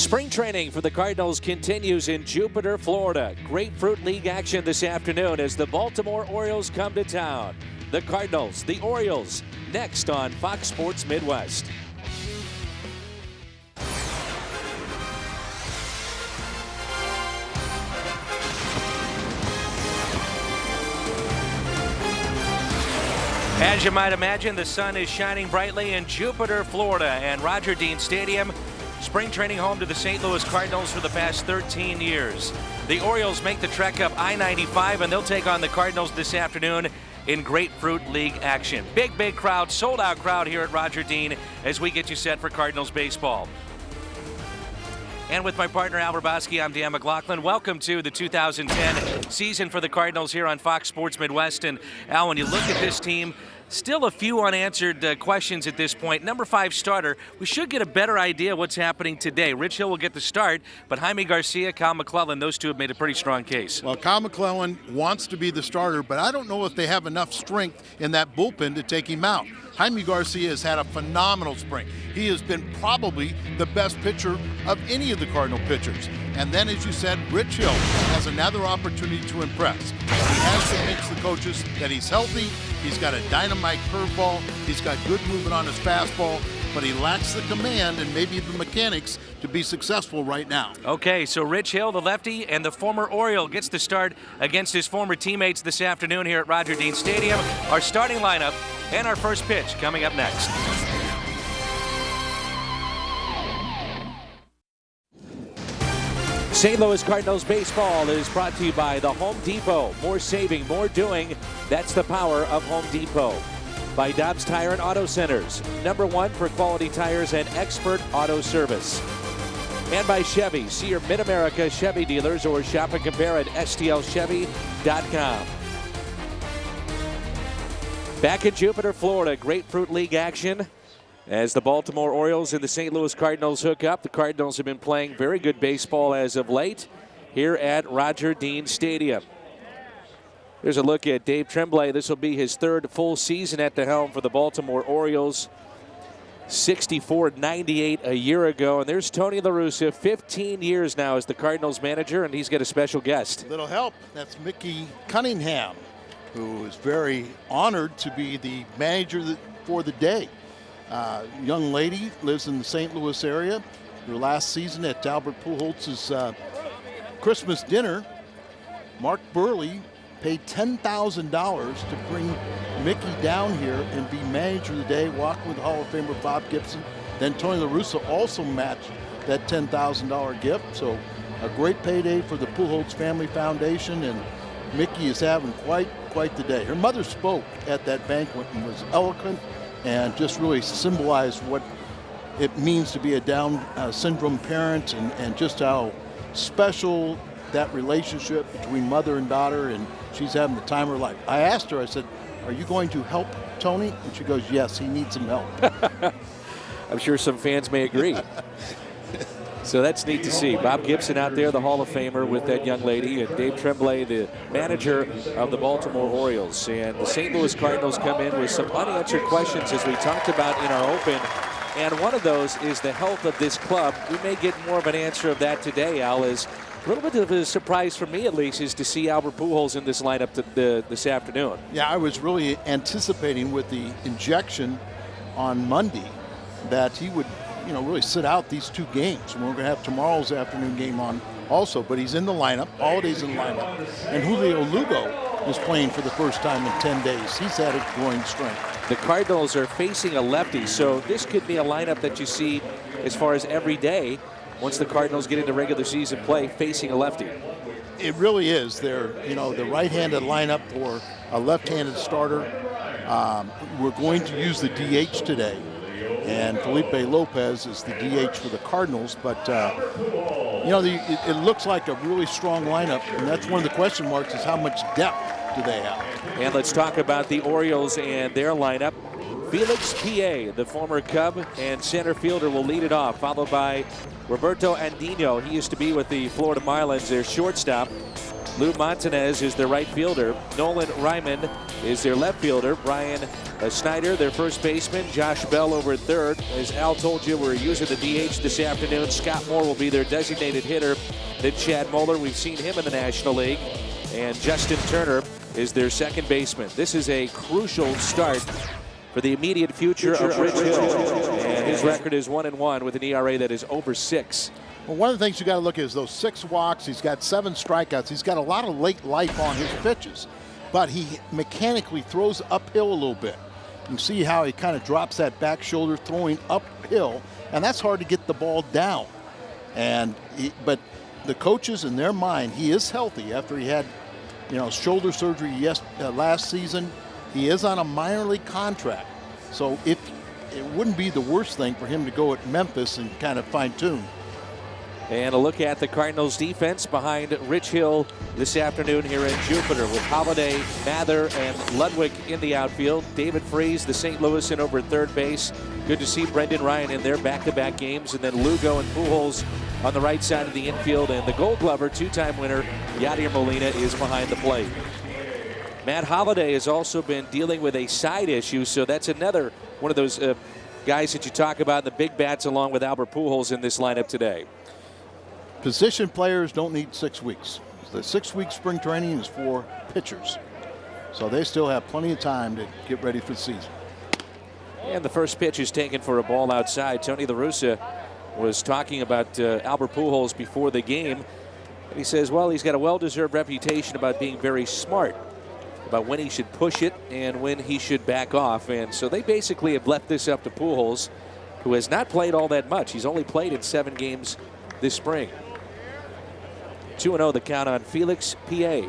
Spring training for the Cardinals continues in Jupiter, Florida. Grapefruit League action this afternoon as the Baltimore Orioles come to town. The Cardinals, the Orioles, next on Fox Sports Midwest. As you might imagine, the sun is shining brightly in Jupiter, Florida, and Roger Dean Stadium, spring training home to the St. Louis Cardinals for the past 13 years. The Orioles make the trek up I-95, and they'll take on the Cardinals this afternoon in Grapefruit League action. Big crowd, sold-out crowd here at Roger Dean as we get you set for Cardinals baseball. And with my partner Al Rabowski, I'm Dan McLaughlin. Welcome to the 2010 season for the Cardinals here on Fox Sports Midwest. And Al, when you look at this team, still a few unanswered questions at this point. Number 5 starter, we should get a better idea what's happening today. Rich Hill will get the start, but Jaime Garcia, Kyle McClellan, those two have made a pretty strong case. Well, Kyle McClellan wants to be the starter, but I don't know if they have enough strength in that bullpen to take him out. Jaime Garcia has had a phenomenal spring. He has been probably the best pitcher of any of the Cardinal pitchers. And then, as you said, Rich Hill has another opportunity to impress. He has to convince the coaches that he's healthy. He's got a dynamite curveball. He's got good movement on his fastball, but he lacks the command and maybe the mechanics to be successful right now. Okay, so Rich Hill, the lefty, and the former Oriole gets the start against his former teammates this afternoon here at Roger Dean Stadium. Our starting lineup and our first pitch coming up next. St. Louis Cardinals baseball is brought to you by the Home Depot. More saving, more doing. That's the power of Home Depot. By Dobbs Tire and Auto Centers, #1 for quality tires and expert auto service. And by Chevy. See your Mid-America Chevy dealers or shop and compare at stlchevy.com. Back in Jupiter, Florida, Grapefruit League action. As the Baltimore Orioles and the St. Louis Cardinals hook up, the Cardinals have been playing very good baseball as of late here at Roger Dean Stadium. There's a look at Dave Tremblay. This will be his 3rd full season at the helm for the Baltimore Orioles. 64-98 a year ago. And there's Tony La Russa, 15 years now as the Cardinals manager, and he's got a special guest. Little help. That's Mickey Cunningham, who is very honored to be the manager for the day. Young lady lives in the St. Louis area. Her last season at Albert Pujols' Christmas dinner, Mark Burley paid $10,000 to bring Mickey down here and be manager of the day, walking with Hall of Famer Bob Gibson. Then Tony La Russa also matched that $10,000 gift. So a great payday for the Pujols Family Foundation, and Mickey is having quite the day. Her mother spoke at that banquet and was eloquent and just really symbolized what it means to be a Down syndrome parent, and just how special that relationship between mother and daughter, and she's having the time of her life. I asked her, I said, "Are you going to help Tony?" And she goes, "Yes, he needs some help." I'm sure some fans may agree. So that's neat to see. Bob Gibson out there, the Hall of Famer, with that young lady, and Dave Tremblay, the manager of the Baltimore Orioles. And the St. Louis Cardinals come in with some unanswered questions, as we talked about in our open. And one of those is the health of this club. We may get more of an answer of that today, Al. Is a little bit of a surprise for me, at least, is to see Albert Pujols in this lineup this afternoon. Yeah, I was really anticipating with the injection on Monday that he would really sit out these 2 games. And we're going to have tomorrow's afternoon game on also, but he's in the lineup. Holiday's in the lineup. And Julio Lugo is playing for the first time in 10 days. He's had a groin strain. The Cardinals are facing a lefty, so this could be a lineup that you see as far as every day once the Cardinals get into regular season play, facing a lefty. It really is. They're, the right-handed lineup for a left-handed starter. We're going to use the DH today, and Felipe Lopez is the DH for the Cardinals. But, it looks like a really strong lineup, and that's one of the question marks, is how much depth do they have? And let's talk about the Orioles and their lineup. Felix P.A., the former Cub and center fielder, will lead it off, followed by Roberto Andino. He used to be with the Florida Marlins, their shortstop. Lou Montanez is their right fielder. Nolan Ryman is their left fielder. Brian Snyder, their first baseman. Josh Bell over at third. As Al told you, we're using the DH this afternoon. Scott Moore will be their designated hitter. Then Chad Moeller, we've seen him in the National League. And Justin Turner is their second baseman. This is a crucial start for the immediate future of Rich Hill. And his record is 1-1 with an ERA that is over 6. Well, one of the things you got to look at is those 6 walks. He's got 7 strikeouts. He's got a lot of late life on his pitches, but he mechanically throws uphill a little bit. You see how he kind of drops that back shoulder throwing uphill, and that's hard to get the ball down. But the coaches, in their mind, he is healthy after he had, shoulder surgery last season. He is on a minor league contract, so it wouldn't be the worst thing for him to go at Memphis and kind of fine tune. And a look at the Cardinals defense behind Rich Hill this afternoon here in Jupiter with Holiday, Mather, and Ludwig in the outfield. David Freese, the St. Louisan over at third base. Good to see Brendan Ryan in their back-to-back games. And then Lugo and Pujols on the right side of the infield. And the Gold Glover, 2-time winner, Yadier Molina, is behind the plate. Matt Holliday has also been dealing with a side issue, so that's another one of those guys that you talk about in the big bats along with Albert Pujols in this lineup today. Position players don't need 6 weeks. The 6-week spring training is for pitchers. So they still have plenty of time to get ready for the season. And the first pitch is taken for a ball outside. Tony La Russa was talking about Albert Pujols before the game. And he says, well, he's got a well-deserved reputation about being very smart about when he should push it and when he should back off. And so they basically have left this up to Pujols, who has not played all that much. He's only played in 7 games this spring. 2-0 the count on Felix P.A.,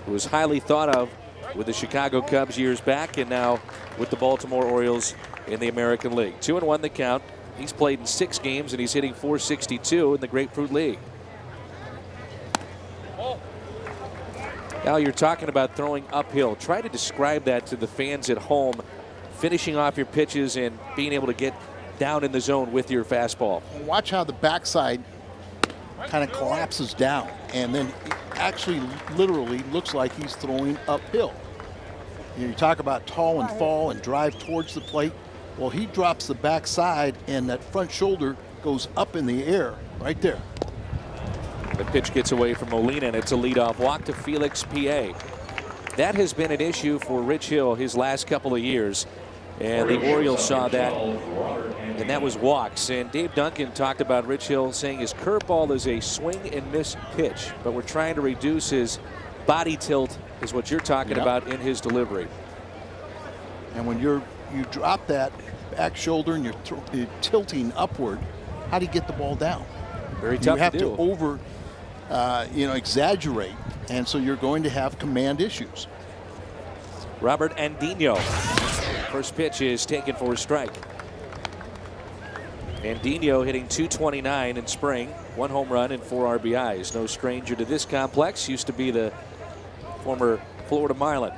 who was highly thought of with the Chicago Cubs years back and now with the Baltimore Orioles in the American League. 2-1 the count. He's played in 6 games and he's hitting .462 in the Grapefruit League. Now you're talking about throwing uphill. Try to describe that to the fans at home, finishing off your pitches and being able to get down in the zone with your fastball. Watch how the backside kind of collapses down, and then it actually literally looks like he's throwing uphill. You talk about tall and fall and drive towards the plate. Well, he drops the backside and that front shoulder goes up in the air right there. The pitch gets away from Molina, and it's a leadoff walk to Felix P.A. That has been an issue for Rich Hill his last couple of years, and the Orioles saw that, and that was walks. And Dave Duncan talked about Rich Hill saying his curveball is a swing and miss pitch, but we're trying to reduce his body tilt, is what you're talking about in his delivery. And when you drop that back shoulder and you're tilting upward, how do you get the ball down? Very tough to do. You have to exaggerate, and so you're going to have command issues. Robert Andino. First pitch is taken for a strike. Andino hitting .229 in spring, 1 home run and 4 RBIs. No stranger to this complex. Used to be the former Florida Marlin.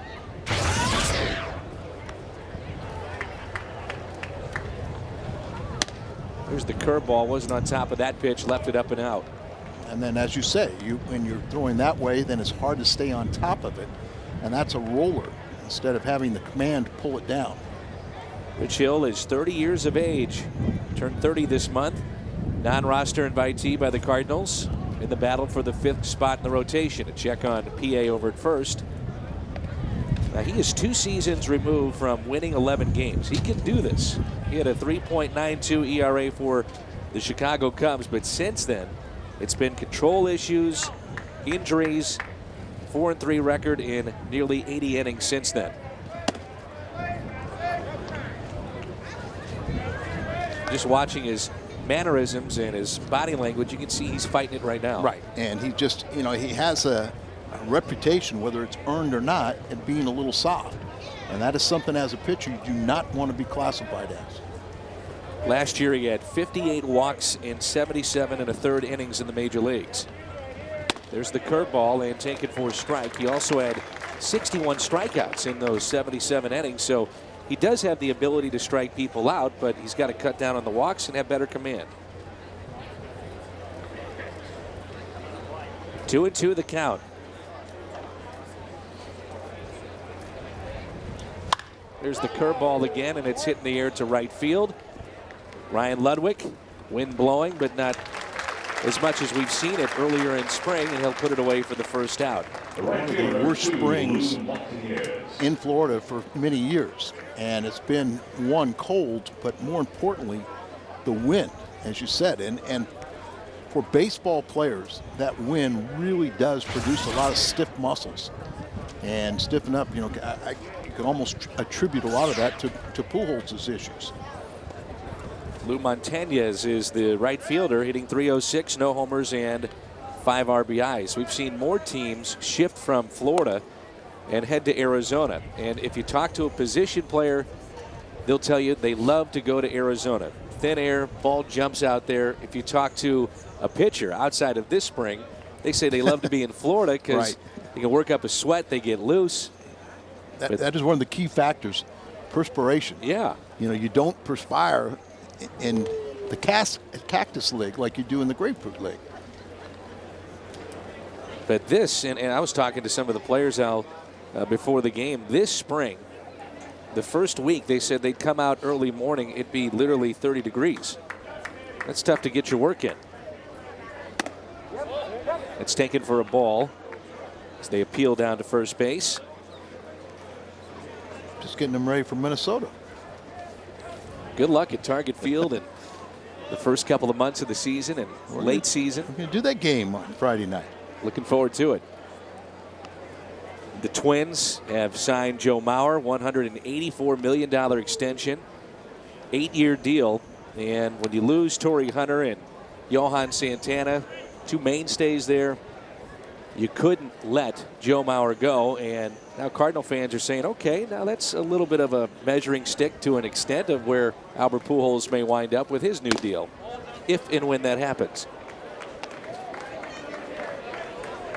Here's the curveball. Wasn't on top of that pitch. Left it up and out. And then, as you say, when you're throwing that way, then it's hard to stay on top of it, and that's a roller instead of having the command to pull it down. Rich Hill is 30 years of age, turned 30 this month. Non-roster invitee by the Cardinals in the battle for the 5th spot in the rotation. A check on PA over at first. Now he is 2 seasons removed from winning 11 games. He can do this. He had a 3.92 ERA for the Chicago Cubs, but since then it's been control issues, injuries, 4-3 record in nearly 80 innings since then. Just watching his mannerisms and his body language, you can see he's fighting it right now. Right, and he just, he has a reputation, whether it's earned or not, at being a little soft. And that is something as a pitcher you do not want to be classified as. Last year he had 58 walks in 77 1/3 innings in the major leagues. There's the curveball and taken for a strike. He also had 61 strikeouts in those 77 innings, so he does have the ability to strike people out, but he's got to cut down on the walks and have better command. 2-2 the count. There's the curveball again, and it's hit in the air to right field. Ryan Ludwig, wind blowing, but not as much as we've seen it earlier in spring, and he'll put it away for the first out. One of the worst springs in Florida for many years, and it's been one cold, but more importantly, the wind, as you said, and for baseball players, that wind really does produce a lot of stiff muscles and stiffen up. You can almost attribute a lot of that to Pujols' issues. Lou Montañez is the right fielder, hitting .306, no homers and 5 RBIs. We've seen more teams shift from Florida and head to Arizona. And if you talk to a position player, they'll tell you they love to go to Arizona. Thin air, ball jumps out there. If you talk to a pitcher outside of this spring, they say they love to be in Florida because right. They can work up a sweat, they get loose. That is one of the key factors, perspiration. Yeah. You don't perspire in the cactus league like you do in the grapefruit league. But this, and I was talking to some of the players, Al, before the game, this spring, the first week they said they'd come out early morning, it'd be literally 30 degrees. That's tough to get your work in. It's taken for a ball as they appeal down to first base. Just getting them ready for Minnesota. Good luck at Target Field in the first couple of months of the season and late season. We're going to do that game on Friday night. Looking forward to it. The Twins have signed Joe Mauer, $184 million extension, 8-year deal. And when you lose Torrey Hunter and Johan Santana, two mainstays there, you couldn't let Joe Mauer go. And now Cardinal fans are saying, okay, now that's a little bit of a measuring stick to an extent of where Albert Pujols may wind up with his new deal, if and when that happens.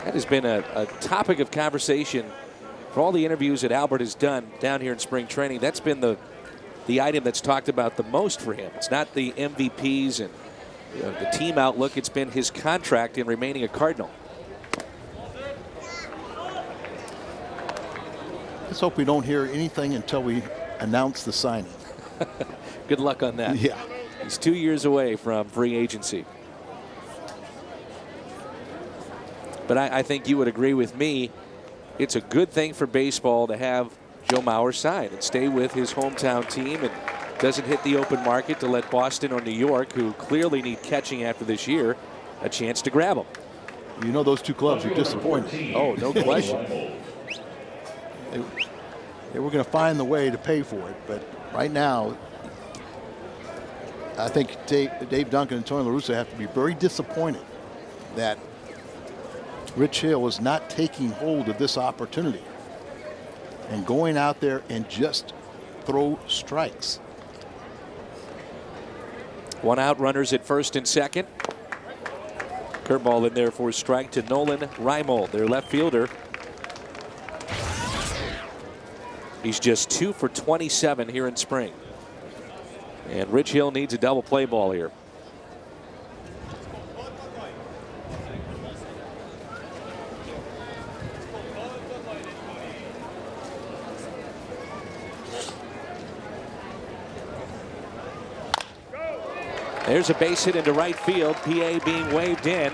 That has been a topic of conversation for all the interviews that Albert has done down here in spring training. That's been the item that's talked about the most for him. It's not the MVPs and the team outlook. It's been his contract in remaining a Cardinal. Let's hope we don't hear anything until we announce the signing. Good luck on that. Yeah. He's 2 years away from free agency. But I think you would agree with me. It's a good thing for baseball to have Joe Mauer sign and stay with his hometown team and doesn't hit the open market to let Boston or New York, who clearly need catching after this year, a chance to grab him. Those two clubs are disappointed. Oh, no question. They were going to find the way to pay for it, but right now, I think Dave Duncan and Tony La Russa have to be very disappointed that Rich Hill is not taking hold of this opportunity and going out there and just throw strikes. 1 out, runners at first and second. Curveball in there for a strike to Nolan Reimold, their left fielder. He's just 2 for 27 here in spring. And Rich Hill needs a double play ball here. There's a base hit into right field. PA being waved in.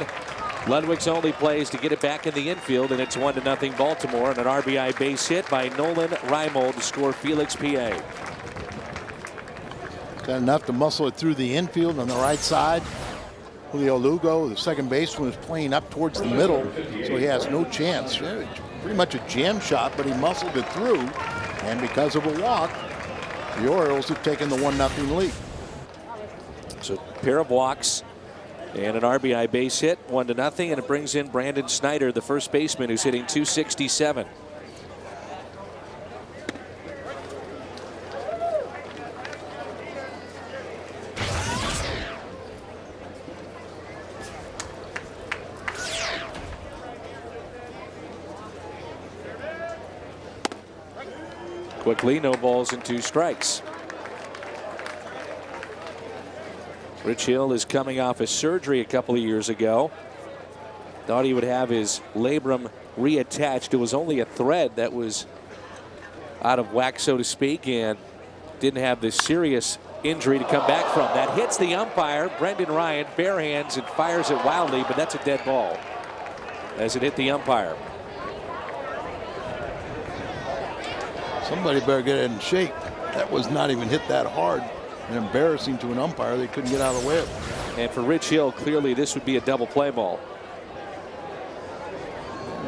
Ludwig's only plays to get it back in the infield, and it's 1-0 Baltimore. And an RBI base hit by Nolan Reimold to score Felix PA. Got enough to muscle it through the infield on the right side. Julio Lugo, the second baseman, was playing up towards the middle, so he has no chance. Pretty much a jam shot, but he muscled it through. And because of a walk, the Orioles have taken the 1-0 lead. So a pair of walks and an RBI base hit, 1-0, and it brings in Brandon Snyder, the first baseman, who's hitting .267. Quickly, no balls and 2 strikes. Rich Hill is coming off a surgery a couple of years ago. Thought he would have his labrum reattached. It was only a thread that was out of whack, so to speak, and didn't have this serious injury to come back from. That hits the umpire, Brendan Ryan, bare hands, and fires it wildly, but that's a dead ball as it hit the umpire. Somebody better get it in shape. That was not even hit that hard and embarrassing to an umpire. They couldn't get out of the way of it. And for Rich Hill, clearly this would be a double play ball.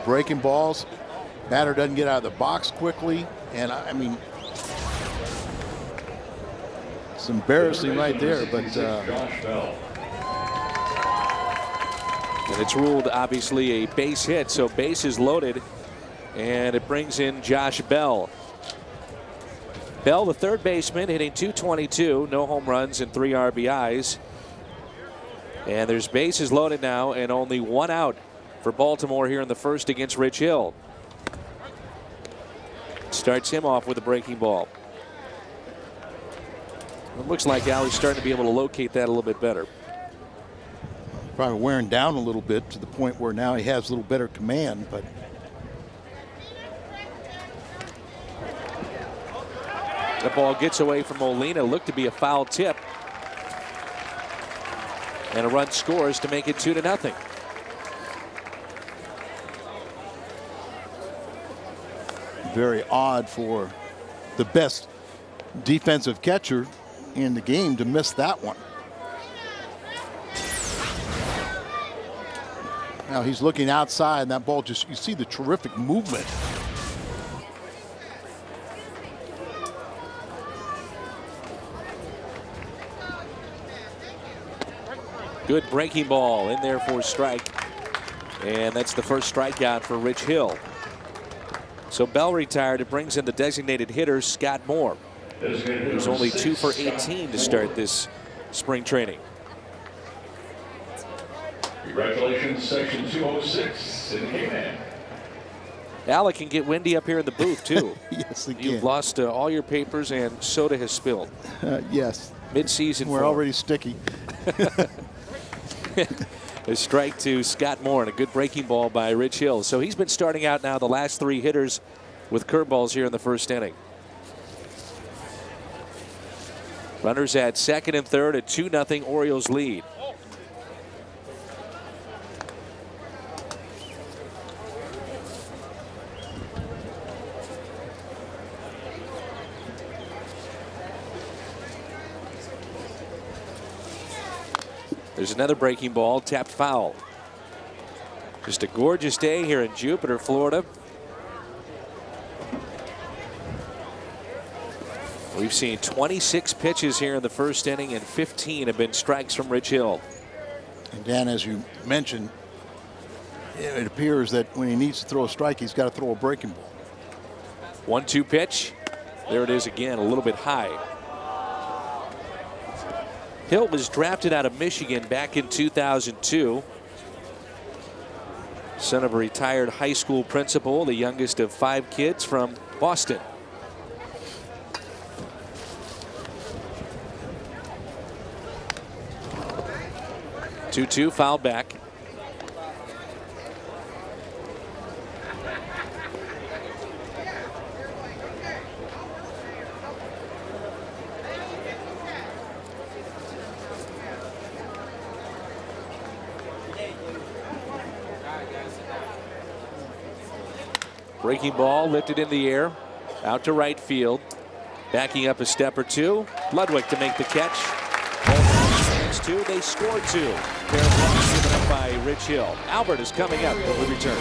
Breaking balls. Batter doesn't get out of the box quickly. And I mean, it's embarrassing right there, but and it's ruled obviously a base hit, so base is loaded, and it brings in Josh Bell. Bell, the third baseman, hitting .222, no home runs and 3 RBIs. And there's bases loaded now and only 1 out for Baltimore here in the first against Rich Hill. Starts him off with a breaking ball. It looks like Allie's starting to be able to locate that a little bit better. Probably wearing down a little bit to the point where now he has a little better command, but the ball gets away from Molina. Looked to be a foul tip. And a run scores to make it 2-0. very odd for the best defensive catcher in the game to miss that one. Now he's looking outside, and that ball just, you see the terrific movement. Good breaking ball in there for a strike. And that's the first strikeout for Rich Hill. So Bell retired. It brings in the designated hitter, Scott Moore, who's only 2 for 18 to start this spring training. Congratulations, section 206 in the K-Man. Alec can get windy up here in the booth, too. Yes, he can. You've lost all your papers, and soda has spilled. Yes. Mid-season We're already sticky. A strike to Scott Moore and a good breaking ball by Rich Hill. So he's been starting out now the last 3 hitters with curveballs here in the first inning. Runners at second and third, a 2-0 Orioles lead. There's another breaking ball, tapped foul. Just a gorgeous day here in Jupiter, Florida. We've seen 26 pitches here in the first inning, and 15 have been strikes from Rich Hill. And Dan, as you mentioned, it appears that when he needs to throw a strike, he's got to throw a breaking ball. 1-2 pitch. There it is again, a little bit high. Hill was drafted out of Michigan back in 2002. Son of a retired high school principal, the youngest of 5 kids from Boston. Two foul back. Breaking ball lifted in the air, out to right field. Backing up a step or two. Ludwig to make the catch. Both 2. They score 2. Pair of runs given up by Rich Hill. Albert is coming up when we return.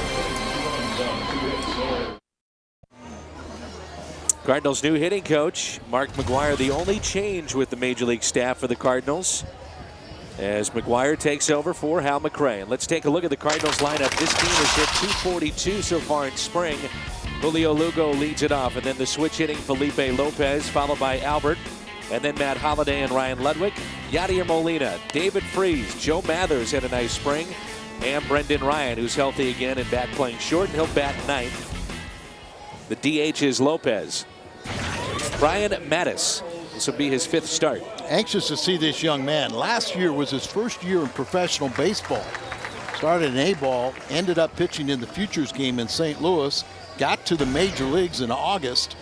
Cardinals' new hitting coach, Mark McGwire, the only change with the Major League staff for the Cardinals, as McGwire takes over for Hal McRae. And let's take a look at the Cardinals lineup. This team has hit .242 so far in spring. Julio Lugo leads it off, and then the switch hitting Felipe Lopez, followed by Albert, and then Matt Holliday and Ryan Ludwig. Yadier Molina, David Freese, Joe Mathers had a nice spring, and Brendan Ryan, who's healthy again and back playing short, and he'll bat 9th. The DH is Lopez. Brian Mattis. This will be his 5th start. Anxious to see this young man. Last year was his first year in professional baseball. started an A-ball, ended up pitching in the Futures game in St. Louis, got to the major leagues in August,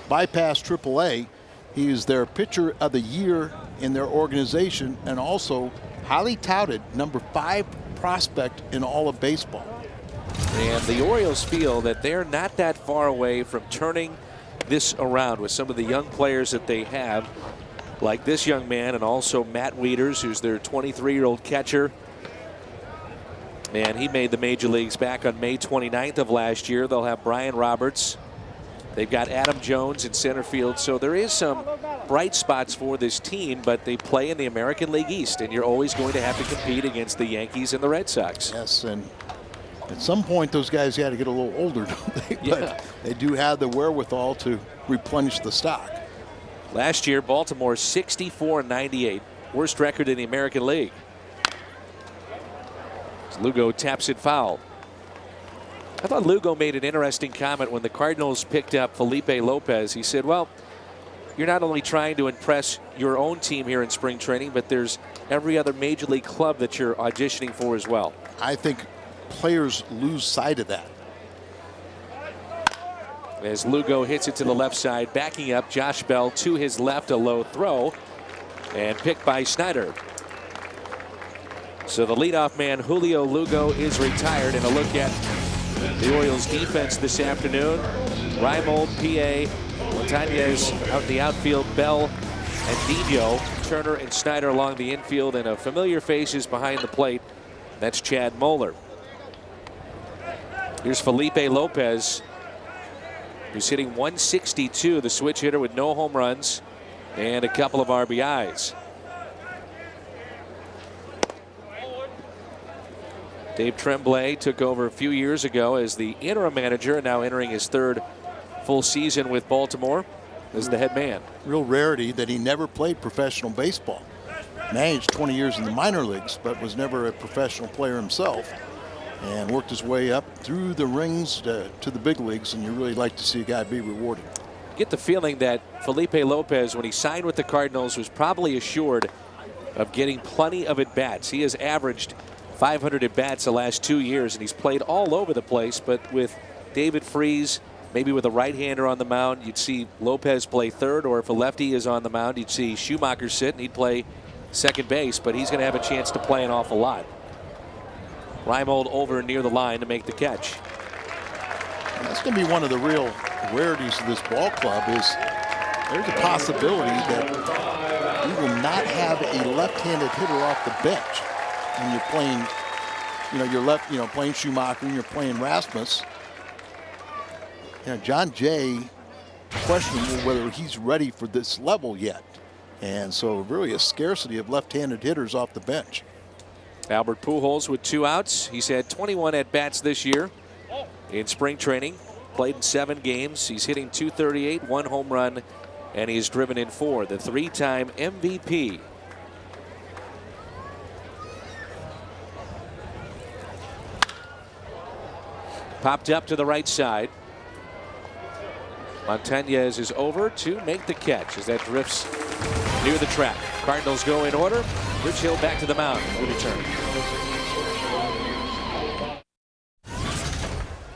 bypassed AAA. He is their pitcher of the year in their organization and also highly touted number 5 prospect in all of baseball. And the Orioles feel that they're not that far away from turning this around with some of the young players that they have, like this young man and also Matt Wieters, who's their 23-year-old catcher. And he made the major leagues back on May 29th of last year. They'll have Brian Roberts. They've got Adam Jones in center field. So there is some bright spots for this team, but they play in the American League East, and you're always going to have to compete against the Yankees and the Red Sox. Yes, and at some point those guys got to get a little older, don't they? Yeah. But they do have the wherewithal to replenish the stock. Last year, Baltimore 64-98. Worst record in the American League. Lugo taps it foul. I thought Lugo made an interesting comment when the Cardinals picked up Felipe Lopez. He said, well, you're not only trying to impress your own team here in spring training, but there's every other major league club that you're auditioning for as well. I think players lose sight of that. As Lugo hits it to the left side, backing up Josh Bell to his left, a low throw, and picked by Snyder. So the leadoff man, Julio Lugo, is retired. And a look at the Orioles defense this afternoon. Reimold, P.A., Montañez out in the outfield, Bell and Dino, Turner and Snyder along the infield, and a familiar face is behind the plate. That's Chad Moeller. Here's Felipe Lopez, who's hitting 162, the switch hitter with no home runs and a couple of RBIs. Dave Tremblay took over a few years ago as the interim manager, and now entering his 3rd full season with Baltimore as the head man. Real rarity that he never played professional baseball. Managed 20 years in the minor leagues, but was never a professional player himself. And worked his way up through the rings to the big leagues, and you really like to see a guy be rewarded. Get the feeling that Felipe Lopez, when he signed with the Cardinals, was probably assured of getting plenty of at-bats. He has averaged 500 at-bats the last 2 years, and he's played all over the place. But with David Freese, maybe with a right-hander on the mound, you'd see Lopez play third, or if a lefty is on the mound, you'd see Schumacher sit and he'd play second base. But he's going to have a chance to play an awful lot. Reimold over near the line to make the catch. And that's going to be one of the real rarities of this ball club. Is there's a possibility that we will not have a left-handed hitter off the bench when you're playing, you're playing Schumacher and you're playing Rasmus. John Jay, questionable whether he's ready for this level yet. And so really a scarcity of left-handed hitters off the bench. Albert Pujols with 2 outs. He's had 21 at-bats this year in spring training. Played in 7 games. He's hitting .238, 1 home run, and he's driven in 4. The 3-time MVP. Popped up to the right side. Montañez is over to make the catch as that drifts near the track. Cardinals go in order. Rich Hill back to the mound when we return.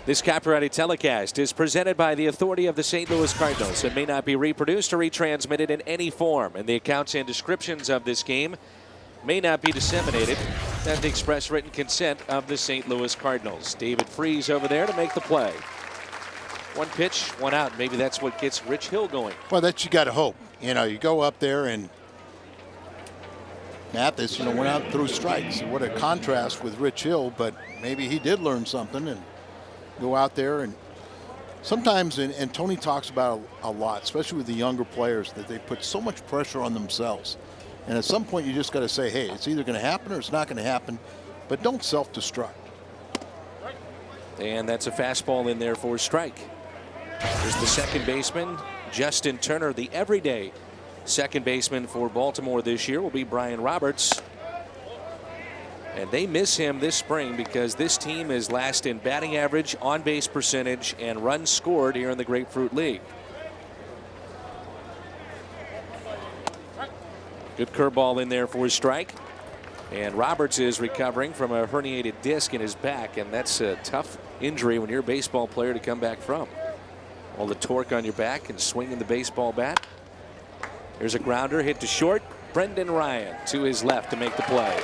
This copyrighted telecast is presented by the authority of the St. Louis Cardinals and may not be reproduced or retransmitted in any form. And the accounts and descriptions of this game may not be disseminated at the express written consent of the St. Louis Cardinals. David Freese over there to make the play. 1 pitch, 1 out. Maybe that's what gets Rich Hill going. Well, that you got to hope. You go up there and Mathis, went out and threw strikes. What a contrast with Rich Hill, but maybe he did learn something and go out there. And sometimes, and Tony talks about a lot, especially with the younger players, that they put so much pressure on themselves. And at some point, you just got to say, hey, it's either going to happen or it's not going to happen, but don't self-destruct. And that's a fastball in there for a strike. There's the second baseman, Justin Turner. The everyday second baseman for Baltimore this year will be Brian Roberts. And they miss him this spring because this team is last in batting average, on-base percentage, and runs scored here in the Grapefruit League. Good curveball in there for a strike. And Roberts is recovering from a herniated disc in his back, and that's a tough injury when you're a baseball player to come back from. All the torque on your back and swinging the baseball bat. Here's a grounder hit to short. Brendan Ryan to his left to make the play.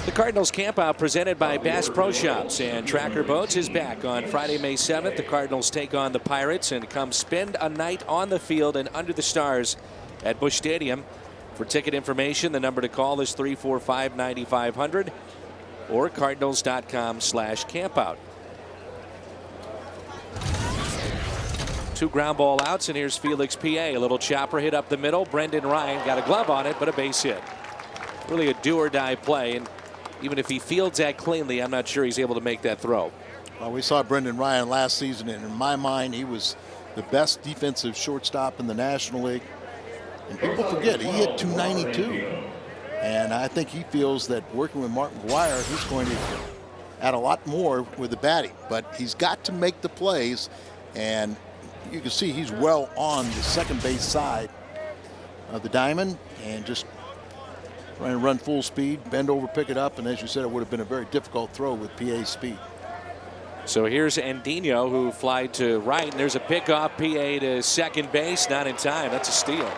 The Cardinals campout presented by Bass Pro Shops, and Tracker Boats is back on Friday, May 7th. The Cardinals take on the Pirates and come spend a night on the field and under the stars at Busch Stadium. For ticket information, the number to call is 345-9500 or cardinals.com/campout. 2 ground ball outs, and here's Felix P.A. A little chopper hit up the middle. Brendan Ryan got a glove on it, but a base hit. Really a do-or-die play, and even if he fields that cleanly, I'm not sure he's able to make that throw. Well, we saw Brendan Ryan last season, and in my mind, he was the best defensive shortstop in the National League. And people forget, he hit 292. And I think he feels that working with Mark McGwire, he's going to add a lot more with the batting. But he's got to make the plays, and you can see he's well on the second base side of the diamond and just trying to run full speed, bend over, pick it up, and as you said, it would have been a very difficult throw with PA's speed. So here's Andino, who flied to right, and there's a pickoff. PA to second base, not in time. That's a steal.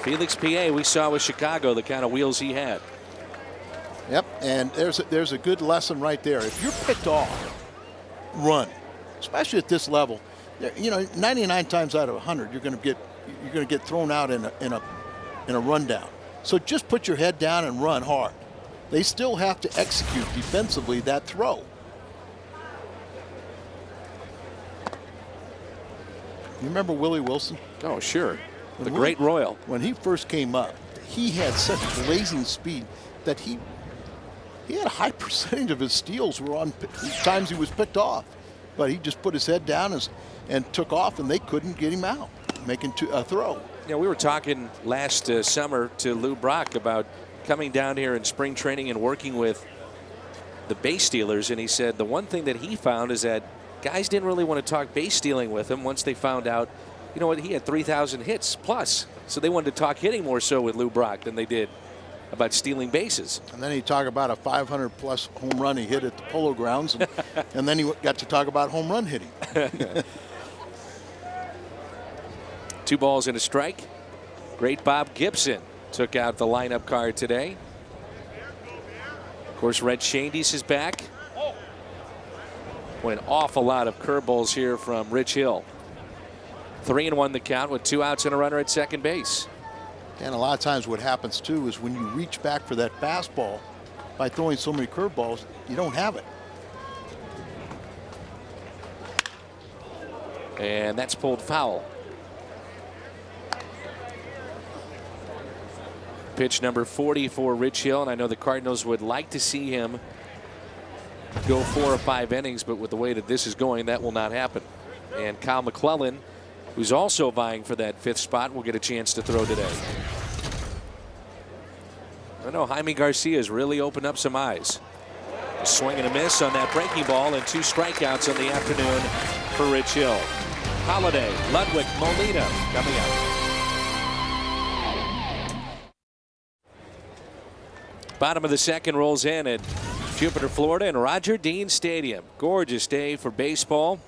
Felix PA, we saw with Chicago the kind of wheels he had. Yep, and there's a good lesson right there. If you're picked off, run, especially at this level. You know, 99 times out of 100, you're going to get thrown out in a rundown. So just put your head down and run hard. They still have to execute defensively that throw. You remember Willie Wilson? Oh, sure. The great Royal. When he first came up, he had such blazing speed that he had a high percentage of his steals were on times he was picked off. But he just put his head down and took off, and they couldn't get him out, making a throw. Yeah, we were talking last summer to Lou Brock about coming down here in spring training and working with the base stealers, and he said the one thing that he found is that guys didn't really want to talk base stealing with him once they found out, you know what, he had 3,000 hits plus. So they wanted to talk hitting more so with Lou Brock than they did about stealing bases. And then he talked about a 500-plus home run he hit at the Polo Grounds, and then he got to talk about home run hitting. 2 balls and a strike. Great Bob Gibson took out the lineup card today. Of course, Red Shandies is back. Boy, an awful lot of curveballs here from Rich Hill. 3-1 the count with 2 outs and a runner at second base. And a lot of times what happens too is when you reach back for that fastball, by throwing so many curveballs, you don't have it. And that's pulled foul. Pitch number 40 for Rich Hill, and I know the Cardinals would like to see him go 4 or 5 innings, but with the way that this is going, that will not happen. And Kyle McClellan, who's also vying for that 5th spot, will get a chance to throw today. I know Jaime Garcia has really opened up some eyes. A swing and a miss on that breaking ball, and 2 strikeouts on the afternoon for Rich Hill. Holiday, Ludwig, Molina coming up. Bottom of the second rolls in at Jupiter, Florida, and Roger Dean Stadium. Gorgeous day for baseball.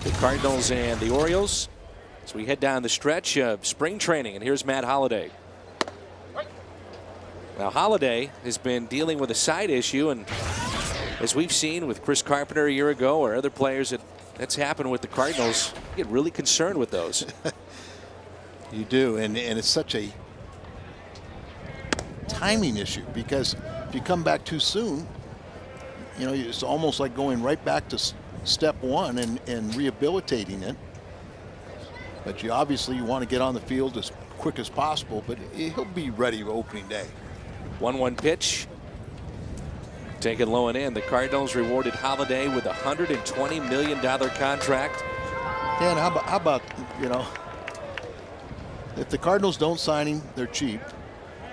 The Cardinals and the Orioles. So we head down the stretch of spring training, and here's Matt Holliday. Now, Holliday has been dealing with a side issue, and as we've seen with Chris Carpenter a year ago or other players that's happened with the Cardinals, you get really concerned with those. You do, and it's such a timing issue, because if you come back too soon, you know, it's almost like going right back to step one and rehabilitating it. But you obviously want to get on the field as quick as possible, but he'll be ready opening day. 1-1 pitch. Taken low and in. The Cardinals rewarded Holliday with a $120 million contract. And how about, you know, if the Cardinals don't sign him, they're cheap.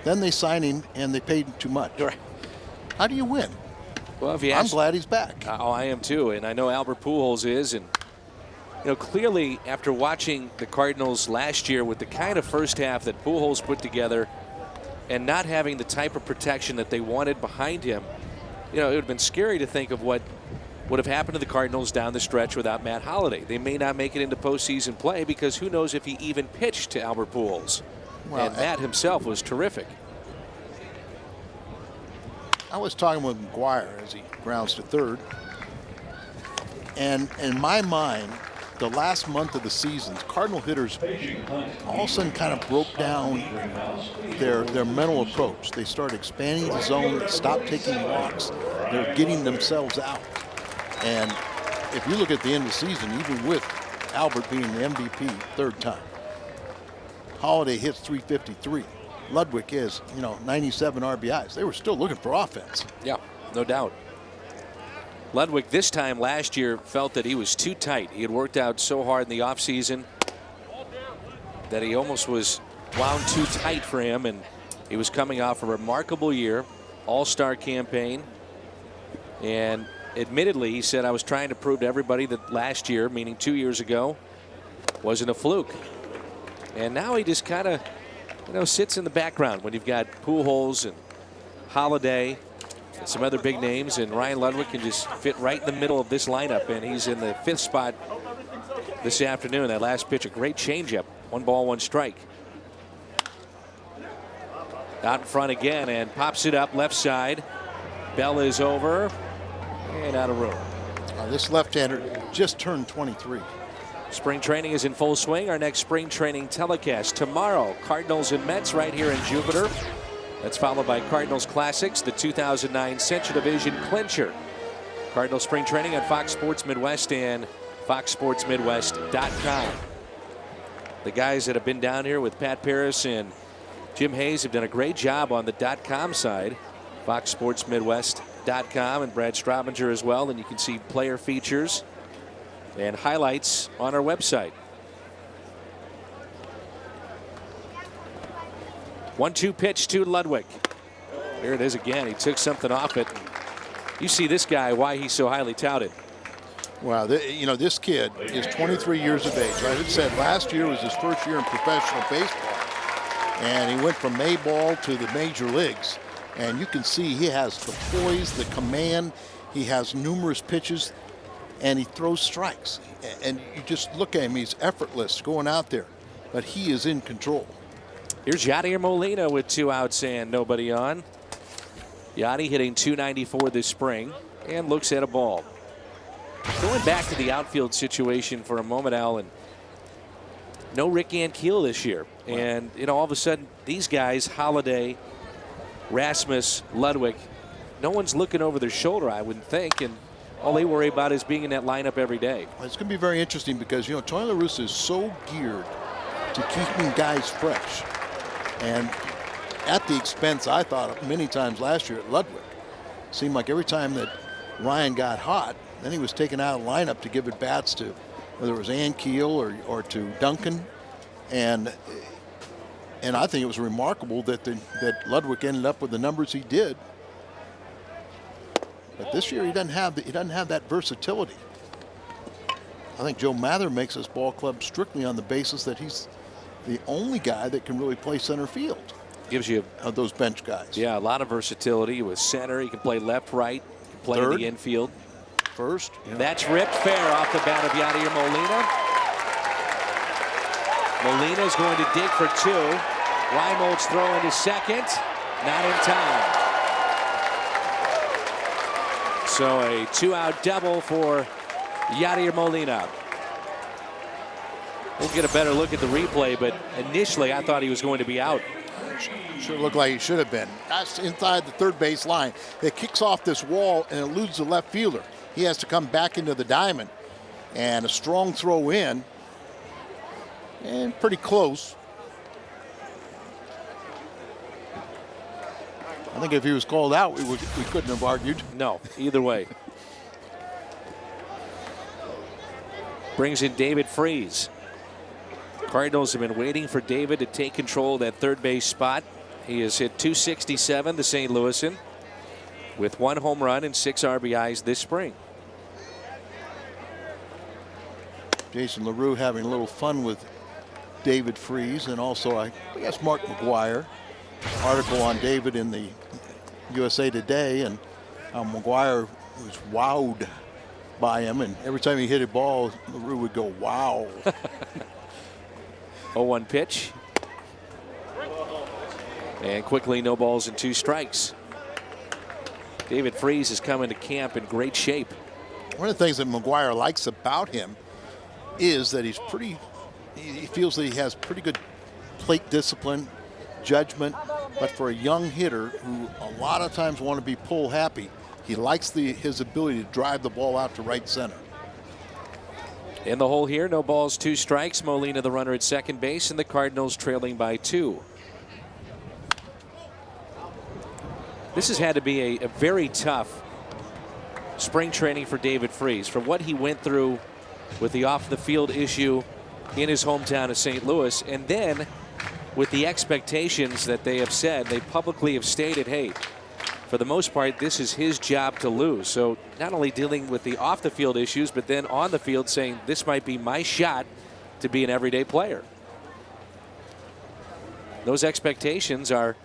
Then they sign him and they paid too much. Right. How do you win? Well, if you I'm glad he's back. Oh, I am too, and I know Albert Pujols is, and You know, clearly after watching the Cardinals last year with the kind of first half that Pujols put together and not having the type of protection that they wanted behind him, you know, it would have been scary to think of what would have happened to the Cardinals down the stretch without Matt Holliday. They may not make it into postseason play because who knows if he even pitched to Albert Pujols. Well, and Matt himself was terrific. I was talking with McGuire as he grounds to third. And in my mind, the last month of the season, Cardinal hitters all of a sudden kind of broke down their mental approach. They started expanding the zone. They stopped taking walks. They're getting themselves out. And if you look at the end of the season, even with Albert being the MVP third time, Holliday hits 353. Ludwig is, 97 RBIs. They were still looking for offense. Yeah, no doubt. Ludwig this time last year felt that he was too tight. He had worked out so hard in the offseason that he almost was wound too tight for him, and he was coming off a remarkable year, all-star campaign, and admittedly he said, I was trying to prove to everybody that last year, meaning 2 years ago, wasn't a fluke. And now he just kind of, sits in the background when you've got Pujols and Holliday and some other big names, and Ryan Ludwig can just fit right in the middle of this lineup, and he's in the 5th spot this afternoon. That last pitch, a great changeup. 1 ball, 1 strike. Out in front again and pops it up left side. Bell is over and out of room. This left-hander just turned 23. Spring training is in full swing. Our next spring training telecast tomorrow, Cardinals and Mets right here in Jupiter. That's followed by Cardinals Classics, the 2009 Central Division clincher. Cardinal spring training on Fox Sports Midwest and foxsportsmidwest.com. The guys that have been down here with Pat Paris and Jim Hayes have done a great job on the .com side, foxsportsmidwest.com, and Brad Straubinger as well. And you can see player features and highlights on our website. 1-2 pitch to Ludwig. Here it is again. He took something off it. You see this guy, why he's so highly touted. Wow, this kid is 23 years of age. Like I said, last year was his first year in professional baseball. And he went from A-ball to the major leagues. And you can see he has the poise, the command. He has numerous pitches, and he throws strikes. And you just look at him, he's effortless going out there. But he is in control. Here's Yadier Molina with 2 outs and nobody on. Yadi hitting .294 this spring and looks at a ball. Going back to the outfield situation for a moment, Alan. No Rick Ankiel this year. Wow. And, all of a sudden, these guys, Holliday, Rasmus, Ludwig, no one's looking over their shoulder, I wouldn't think. And all they worry about is being in that lineup every day. Well, it's going to be very interesting because, Tony La Russa is so geared to keeping guys fresh. And at the expense, I thought, many times last year at Ludwig. Seemed like every time that Ryan got hot, then he was taken out of the lineup to give at bats to whether it was Ankiel or to Duncan. And I think it was remarkable that Ludwig ended up with the numbers he did. But this year he doesn't have that versatility. I think Joe Mather makes this ball club strictly on the basis that he's the only guy that can really play center field. Gives you those bench guys. Yeah, a lot of versatility with center. He can play left, right, he can play in the infield. First. Yeah. That's ripped fair off the bat of Yadier Molina. Molina is going to dig for 2. Reimold's throw into second. Not in time. So a 2-out double for Yadier Molina. We'll get a better look at the replay, but initially I thought he was going to be out. Sure looked like he should have been. That's inside the third base line. It kicks off this wall and eludes the left fielder. He has to come back into the diamond. And a strong throw in. And pretty close. I think if he was called out, we couldn't have argued. No, either way. Brings in David Freese. Cardinals have been waiting for David to take control of that third base spot. He has hit .267, the St. Louisan, with 1 home run and 6 RBIs this spring. Jason LaRue having a little fun with David Freese, and also I guess Mark McGuire. Article on David in the USA Today, and McGuire was wowed by him, and every time he hit a ball, LaRue would go, wow. 0-1 pitch. And quickly, no balls and 2 strikes. David Freese is coming to camp in great shape. One of the things that McGuire likes about him is that he feels that he has pretty good plate discipline, judgment, but for a young hitter who a lot of times want to be pull happy, he likes his ability to drive the ball out to right center. In the hole here, no balls, 2 strikes. Molina, the runner at second base, and the Cardinals trailing by 2. This has had to be a very tough spring training for David Freese. For what he went through with the off-the-field issue in his hometown of St. Louis, and then with the expectations that they have said, they publicly have stated, hey, for the most part, this is his job to lose. So not only dealing with the off-the-field issues, but then on the field saying, this might be my shot to be an everyday player. Those expectations are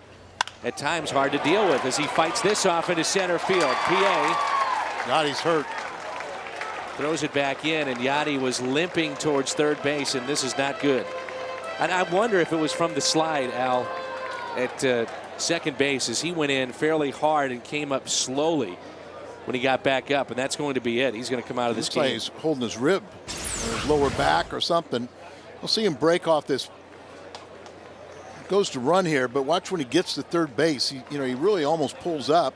at times hard to deal with as he fights this off into center field. PA. Yachty's hurt. Throws it back in, and Yachty was limping towards third base, and this is not good. And I wonder if it was from the slide, Al, at second base, as he went in fairly hard and came up slowly when he got back up, and that's going to be it. He's going to come out of this game. Like he's holding his rib or his lower back or something. We'll see him break off this. Goes to run here, but watch when he gets to third base. He really almost pulls up.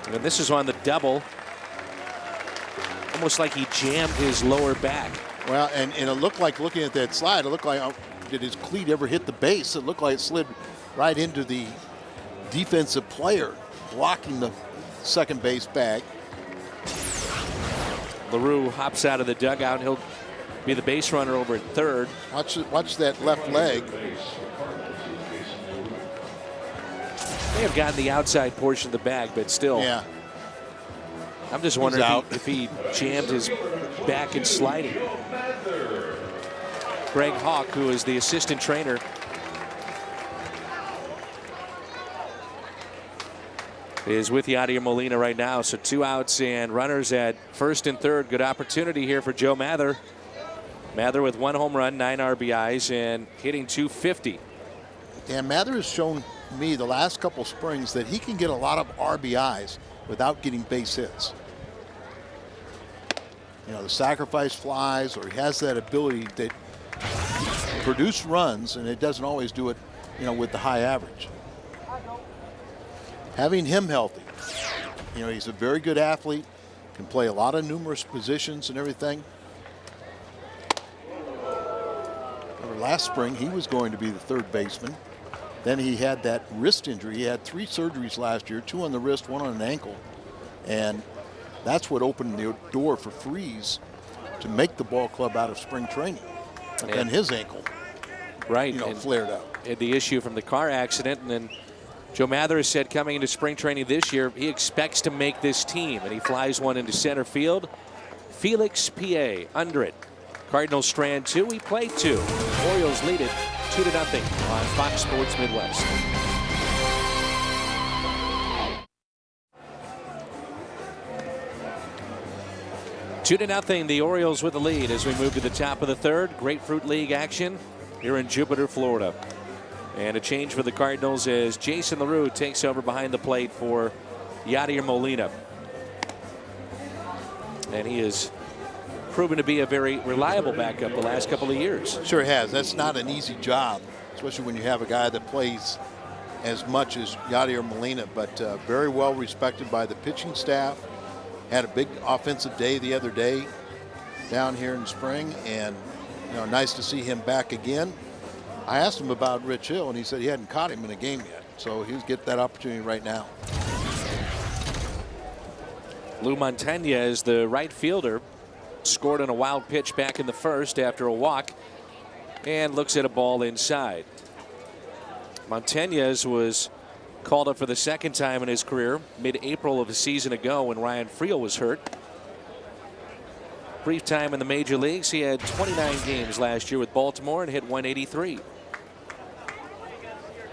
And this is on the double. Almost like he jammed his lower back. Well, and it looked like, looking at that slide, it looked like, did his cleat ever hit the base? It looked like it slid right into the defensive player, blocking the second base bag. LaRue hops out of the dugout. He'll be the base runner over at third. Watch that left leg. May have gotten the outside portion of the bag, but still. Yeah. I'm just wondering if he jammed his back in sliding. Greg Hawk, who is the assistant trainer, is with Yadier Molina right now. So 2 outs and runners at first and third. Good opportunity here for Joe Mather. Mather with 1 home run, 9 RBIs, and hitting .250. Yeah, Mather has shown me the last couple springs that he can get a lot of RBIs without getting base hits. The sacrifice flies, or he has that ability to produce runs, and it doesn't always do it, with the high average. Having him healthy, he's a very good athlete, can play a lot of numerous positions and everything. Remember last spring, he was going to be the third baseman. Then he had that wrist injury. He had 3 surgeries last year, 2 on the wrist, 1 on an ankle. And that's what opened the door for Freese to make the ball club out of spring training. But then his ankle, flared up. The issue from the car accident, and then Joe Mather has said coming into spring training this year, he expects to make this team, and he flies one into center field. Felix PA under it. Cardinals strand 2, we play 2. Orioles lead it 2-0 on Fox Sports Midwest. Two to nothing, the Orioles with the lead as we move to the top of the third. Grapefruit League action here in Jupiter, Florida. And a change for the Cardinals as Jason LaRue takes over behind the plate for Yadier Molina. And he has proven to be a very reliable backup the last couple of years. Sure has. That's not an easy job, especially when you have a guy that plays as much as Yadier Molina, but very well respected by the pitching staff. Had a big offensive day the other day down here in spring, and nice to see him back again. I asked him about Rich Hill, and he said he hadn't caught him in a game yet, so he'll get that opportunity right now. Lou Montañez, the right fielder, scored on a wild pitch back in the first after a walk and looks at a ball inside. Montañez was Called up for the second time in his career, mid-April of a season ago when Ryan Friel was hurt. Brief time in the major leagues. He had 29 games last year with Baltimore and hit 183.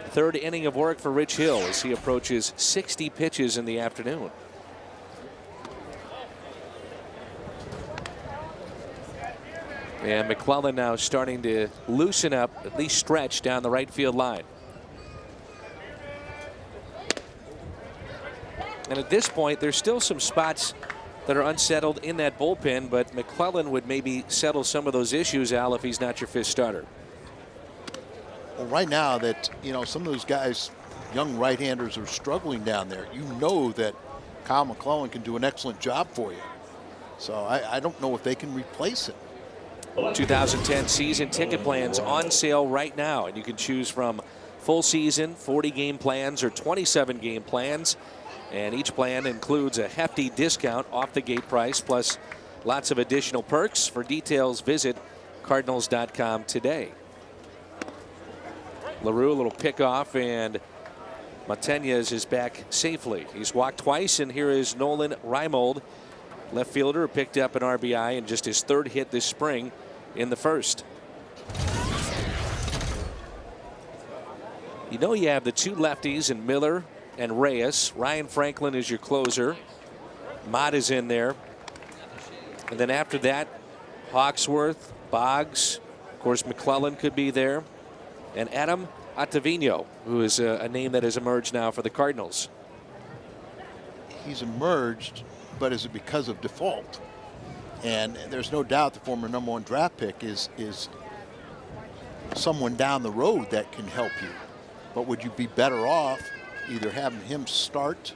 Third inning of work for Rich Hill as he approaches 60 pitches in the afternoon. And McClellan now starting to loosen up, at least stretch down the right field line. And at this point, there's still some spots that are unsettled in that bullpen, but McClellan would maybe settle some of those issues, Al, if he's not your fifth starter. Well, right now that, some of those guys, young right-handers, are struggling down there. You know that Kyle McClellan can do an excellent job for you. So I don't know if they can replace him. 2010 season ticket plans on sale right now, and you can choose from full season 40-game plans or 27-game plans. And each plan includes a hefty discount off the gate price, plus lots of additional perks. For details, visit Cardinals.com today. LaRue, a little pickoff, and Montañez is back safely. He's walked twice, and here is Nolan Reimold, left fielder, picked up an RBI in just his third hit this spring in the first. You have the two lefties in Miller and Reyes. Ryan Franklin is your closer. Mott is in there. And then after that, Hawksworth, Boggs, of course McClellan could be there, and Adam Ottavino, who is a name that has emerged now for the Cardinals. He's emerged, but is it because of default? And there's no doubt the former #1 draft pick is someone down the road that can help you. But would you be better off either having him start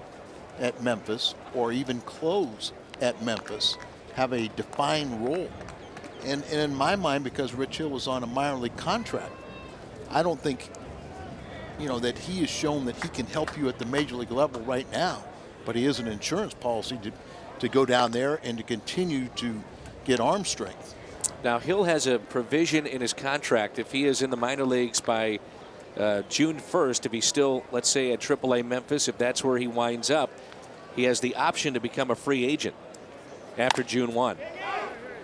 at Memphis or even close at Memphis, have a defined role? And in my mind, because Rich Hill was on a minor league contract, I don't think, that he has shown that he can help you at the major league level right now. But he is an insurance policy to go down there and to continue to get arm strength. Now, Hill has a provision in his contract. If he is in the minor leagues by June 1st, if he's still, let's say, at AAA Memphis, if that's where he winds up, he has the option to become a free agent after June 1.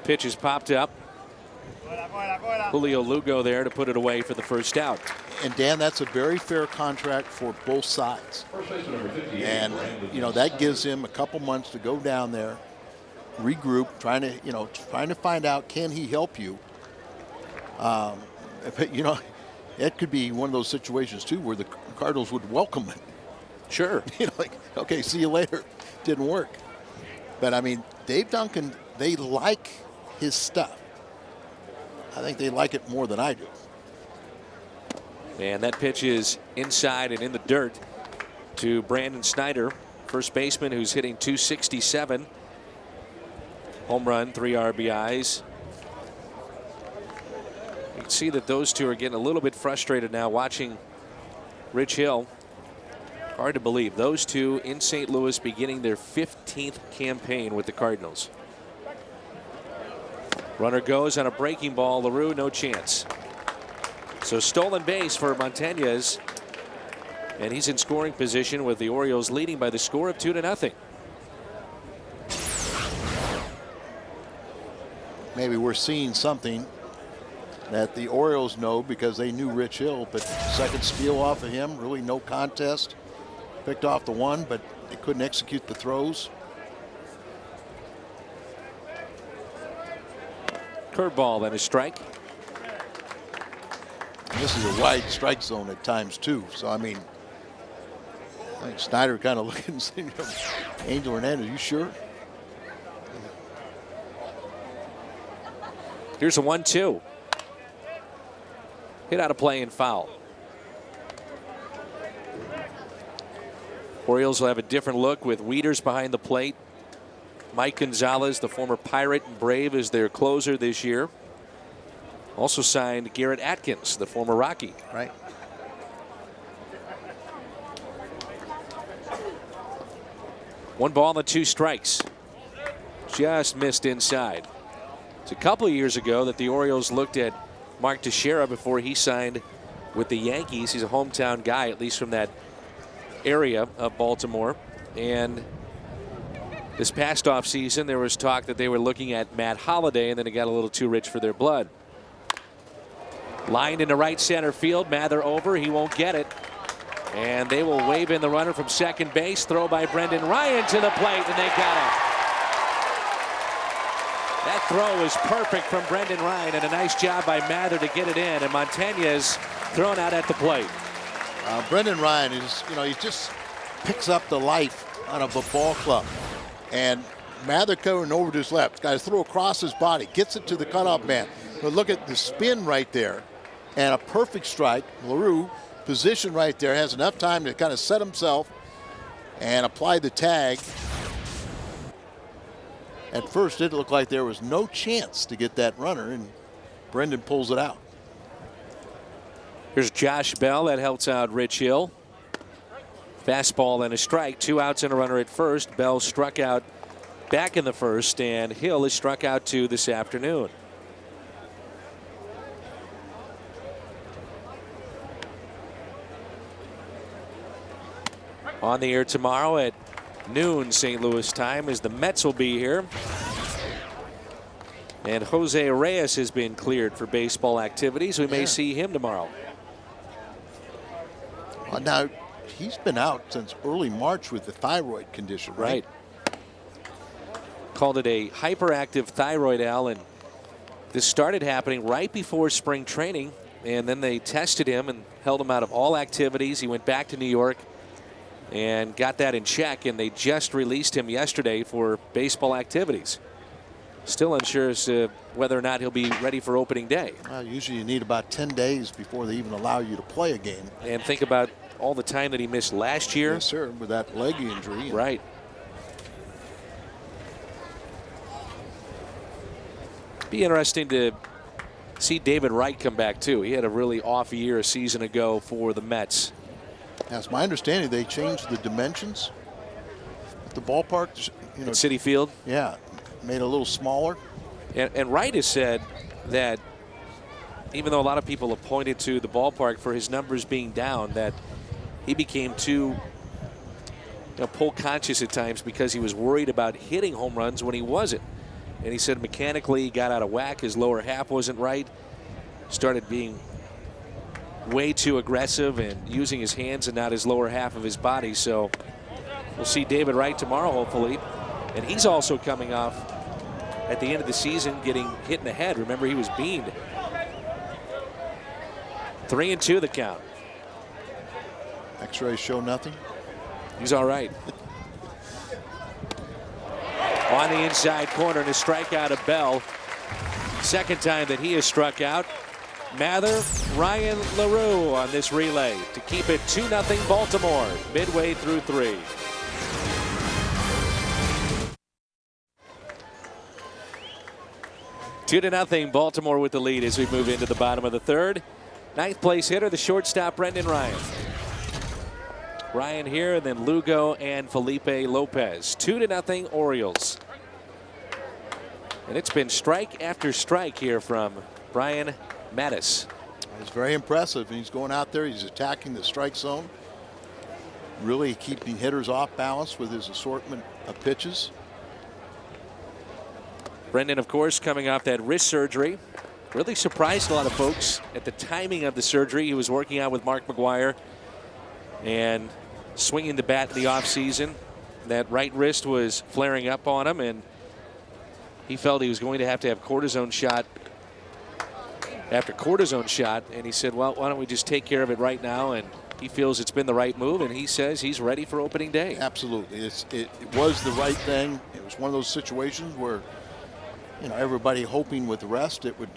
Pitch is popped up. Julio Lugo there to put it away for the first out. And Dan, that's a very fair contract for both sides. And, that gives him a couple months to go down there, regroup, trying to find out, can he help you? It could be one of those situations, too, where the Cardinals would welcome it. Sure. Okay, see you later. Didn't work. But, Dave Duncan, they like his stuff. I think they like it more than I do. And that pitch is inside and in the dirt to Brandon Snyder, first baseman, who's hitting .267. Home run, 3 RBIs. You can see that those two are getting a little bit frustrated now watching Rich Hill. Hard to believe. Those two in St. Louis beginning their 15th campaign with the Cardinals. Runner goes on a breaking ball. LaRue, no chance. So stolen base for Montañez. And he's in scoring position with the Orioles leading by the score of 2-0. Maybe we're seeing something that the Orioles know because they knew Rich Hill, but second steal off of him, really no contest. Picked off the one, but they couldn't execute the throws. Curveball and a strike. And this is a wide strike zone at times, too. So, I think Snyder kind of looking and saying, Angel Hernandez, you sure? Here's a 1-2. Hit out of play and foul. Orioles will have a different look with Wieters behind the plate. Mike Gonzalez, the former Pirate and Brave, is their closer this year. Also signed Garrett Atkins, the former Rocky. Right. One ball and 2 strikes. Just missed inside. It's a couple of years ago that the Orioles looked at Mark Teixeira before he signed with the Yankees. He's a hometown guy, at least from that area of Baltimore. And this past offseason, there was talk that they were looking at Matt Holliday, and then it got a little too rich for their blood. Lined into right center field. Mather over. He won't get it. And they will wave in the runner from second base. Throw by Brendan Ryan to the plate, and they got it. That throw was perfect from Brendan Ryan, and a nice job by Mather to get it in. And Montañez thrown out at the plate. Brendan Ryan is, he just picks up the life out of a ball club. And Mather going over to his left. Guys throw across his body, gets it to the cutoff man. But look at the spin right there. And a perfect strike. LaRue, position right there, has enough time to kind of set himself and apply the tag. At first, it looked like there was no chance to get that runner, and Brendan pulls it out. Here's Josh Bell. That helps out Rich Hill. Fastball and a strike. 2 outs and a runner at first. Bell struck out back in the first, and Hill is struck out 2 this afternoon. On the air tomorrow at noon St. Louis time as the Mets will be here. And Jose Reyes has been cleared for baseball activities. We may see him tomorrow. Now, he's been out since early March with the thyroid condition, right? Called it a hyperactive thyroid, Al, and this started happening right before spring training, and then they tested him and held him out of all activities. He went back to New York and got that in check, and they just released him yesterday for baseball activities. Still unsure as to whether or not he'll be ready for opening day. Well, usually you need about 10 days before they even allow you to play a game. And think about all the time that he missed last year. Yes, sir, with that leg injury. Right. Be interesting to see David Wright come back, too. He had a really off year a season ago for the Mets. That's my understanding. They changed the dimensions at the ballpark. At Citi Field? Yeah, made it a little smaller. And Wright has said that even though a lot of people have pointed to the ballpark for his numbers being down, that he became too pull conscious at times because he was worried about hitting home runs when he wasn't. And he said mechanically he got out of whack. His lower half wasn't right. Started being way too aggressive and using his hands and not his lower half of his body. So we'll see David Wright tomorrow, hopefully. And he's also coming off at the end of the season getting hit in the head. Remember, he was beamed. 3-2 the count. X-rays show nothing. He's all right. On the inside corner, and a strikeout of Bell. Second time that he has struck out. Mather, Ryan, LaRue on this relay to keep it 2-0 Baltimore midway through 3. Two to nothing Baltimore with the lead as we move into the bottom of the third. 9th place hitter, the shortstop, Brendan Ryan. Ryan here, and then Lugo and Felipe Lopez. 2-0 Orioles. And it's been strike after strike here from Brian Mattis. It's very impressive. He's going out there. He's attacking the strike zone. Really keeping hitters off balance with his assortment of pitches. Brendan, of course, coming off that wrist surgery. Really surprised a lot of folks at the timing of the surgery. He was working out with Mark McGuire and swinging the bat in the offseason. That right wrist was flaring up on him, and he felt he was going to have cortisone shot after cortisone shot. And he said, well, why don't we just take care of it right now? And he feels it's been the right move, and he says he's ready for opening day. Absolutely. It was the right thing. It was one of those situations where, everybody hoping with rest it would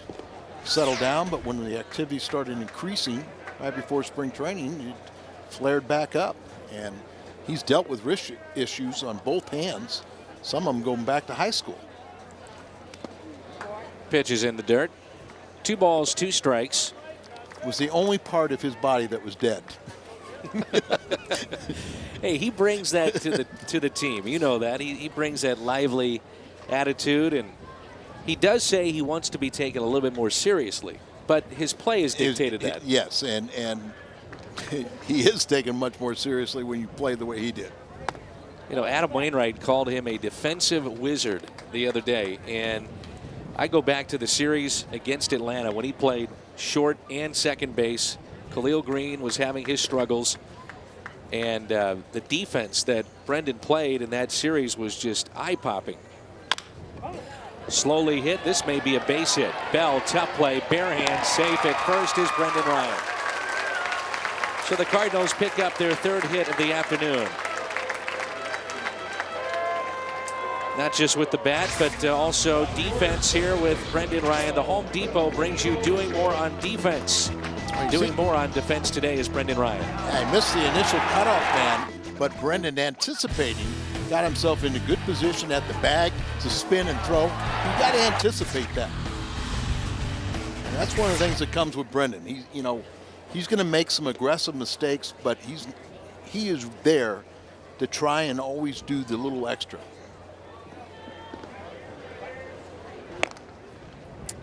settle down, but when the activity started increasing right before spring training, it flared back up. And he's dealt with wrist issues on both hands, some of them going back to high school. Pitch is in the dirt. 2 balls, 2 strikes. It was the only part of his body that was dead. Hey, he brings that to the team. You know that. He brings that lively attitude, and he does say he wants to be taken a little bit more seriously, but his play has dictated that. Yes, and He is taken much more seriously when you play the way he did. You know, Adam Wainwright called him a defensive wizard the other day, and I go back to the series against Atlanta when he played short and second base. Khalil Green was having his struggles, and the defense that Brendan played in that series was just eye-popping. Slowly hit. This may be a base hit. Bell, tough play, bare hand, safe at first is Brendan Ryan. So the Cardinals pick up their third hit of the afternoon. Not just with the bat, but also defense here with Brendan Ryan. The Home Depot brings you doing more on defense. Doing more on defense today is Brendan Ryan. I missed the initial cutoff man, but Brendan, anticipating, got himself in a good position at the bag to spin and throw. You got to anticipate that. And that's one of the things that comes with Brendan. He's going to make some aggressive mistakes, but he is there to try and always do the little extra.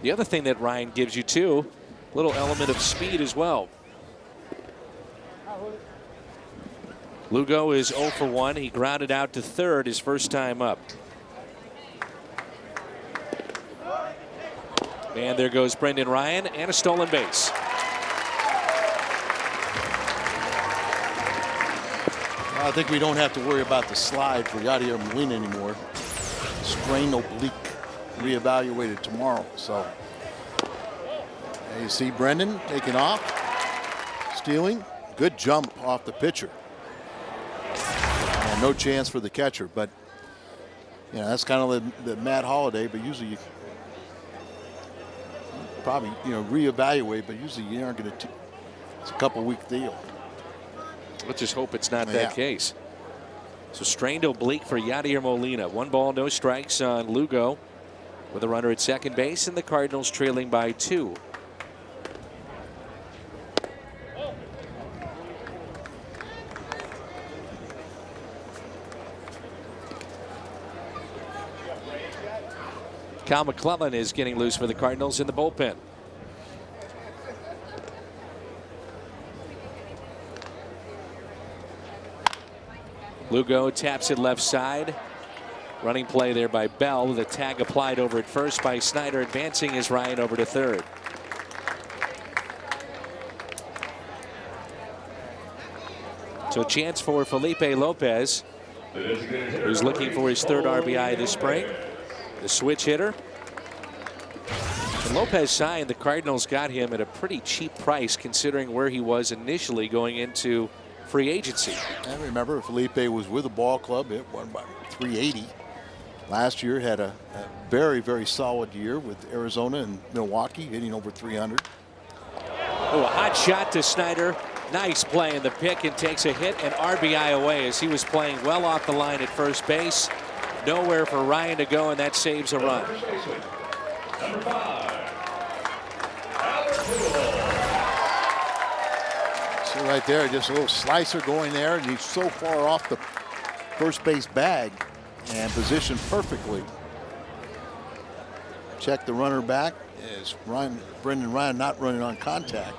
The other thing that Ryan gives you too, a little element of speed as well. Lugo is 0 for 1. He grounded out to third his first time up. And there goes Brendan Ryan and a stolen base. I think we don't have to worry about the slide for Yadier Molina anymore. Strain oblique, reevaluated tomorrow. So you see Brendan taking off, stealing, good jump off the pitcher. And no chance for the catcher, but that's kind of the Matt Holliday. But usually you probably reevaluate, but usually you aren't going to. It's a couple-week deal. Let's just hope it's not that case. So strained oblique for Yadier Molina. 1 ball, no strikes on Lugo with a runner at second base, and the Cardinals trailing by 2. Cal McClellan is getting loose for the Cardinals in the bullpen. Lugo taps it left side. Running play there by Bell. The tag applied over at first by Snyder. Advancing is Ryan over to third. So a chance for Felipe Lopez, who's looking for his third RBI this spring. The switch hitter. When Lopez signed, the Cardinals got him at a pretty cheap price considering where he was initially going into free agency. And remember, Felipe was with the ball club. It won by 380. Last year had a very, very solid year with Arizona and Milwaukee, hitting over 300. Oh, a hot shot to Snyder. Nice play in the pick, and takes a hit and RBI away as he was playing well off the line at first base. Nowhere for Ryan to go, and that saves a run. Number 5, See right there, just a little slicer going there, and he's so far off the first base bag and positioned perfectly. Check the runner back. Is Brendan Ryan not running on contact?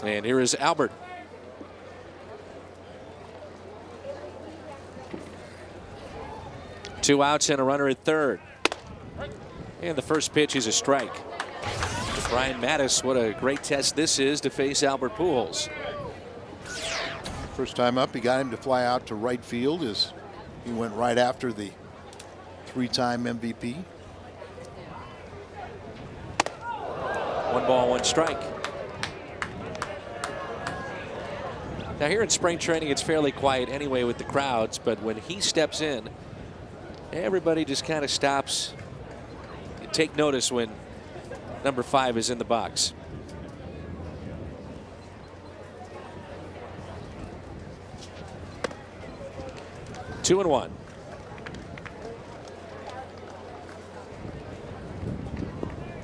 And here is Albert. Two outs and a runner at third. And the first pitch is a strike. Brian Mattis, what a great test this is to face Albert Pujols. First time up, he got him to fly out to right field as he went right after the 3-time MVP. 1 ball, 1 strike. Now here in spring training, it's fairly quiet anyway with the crowds, but when he steps in, everybody just kind of stops. You take notice when number 5 is in the box. Two and 1.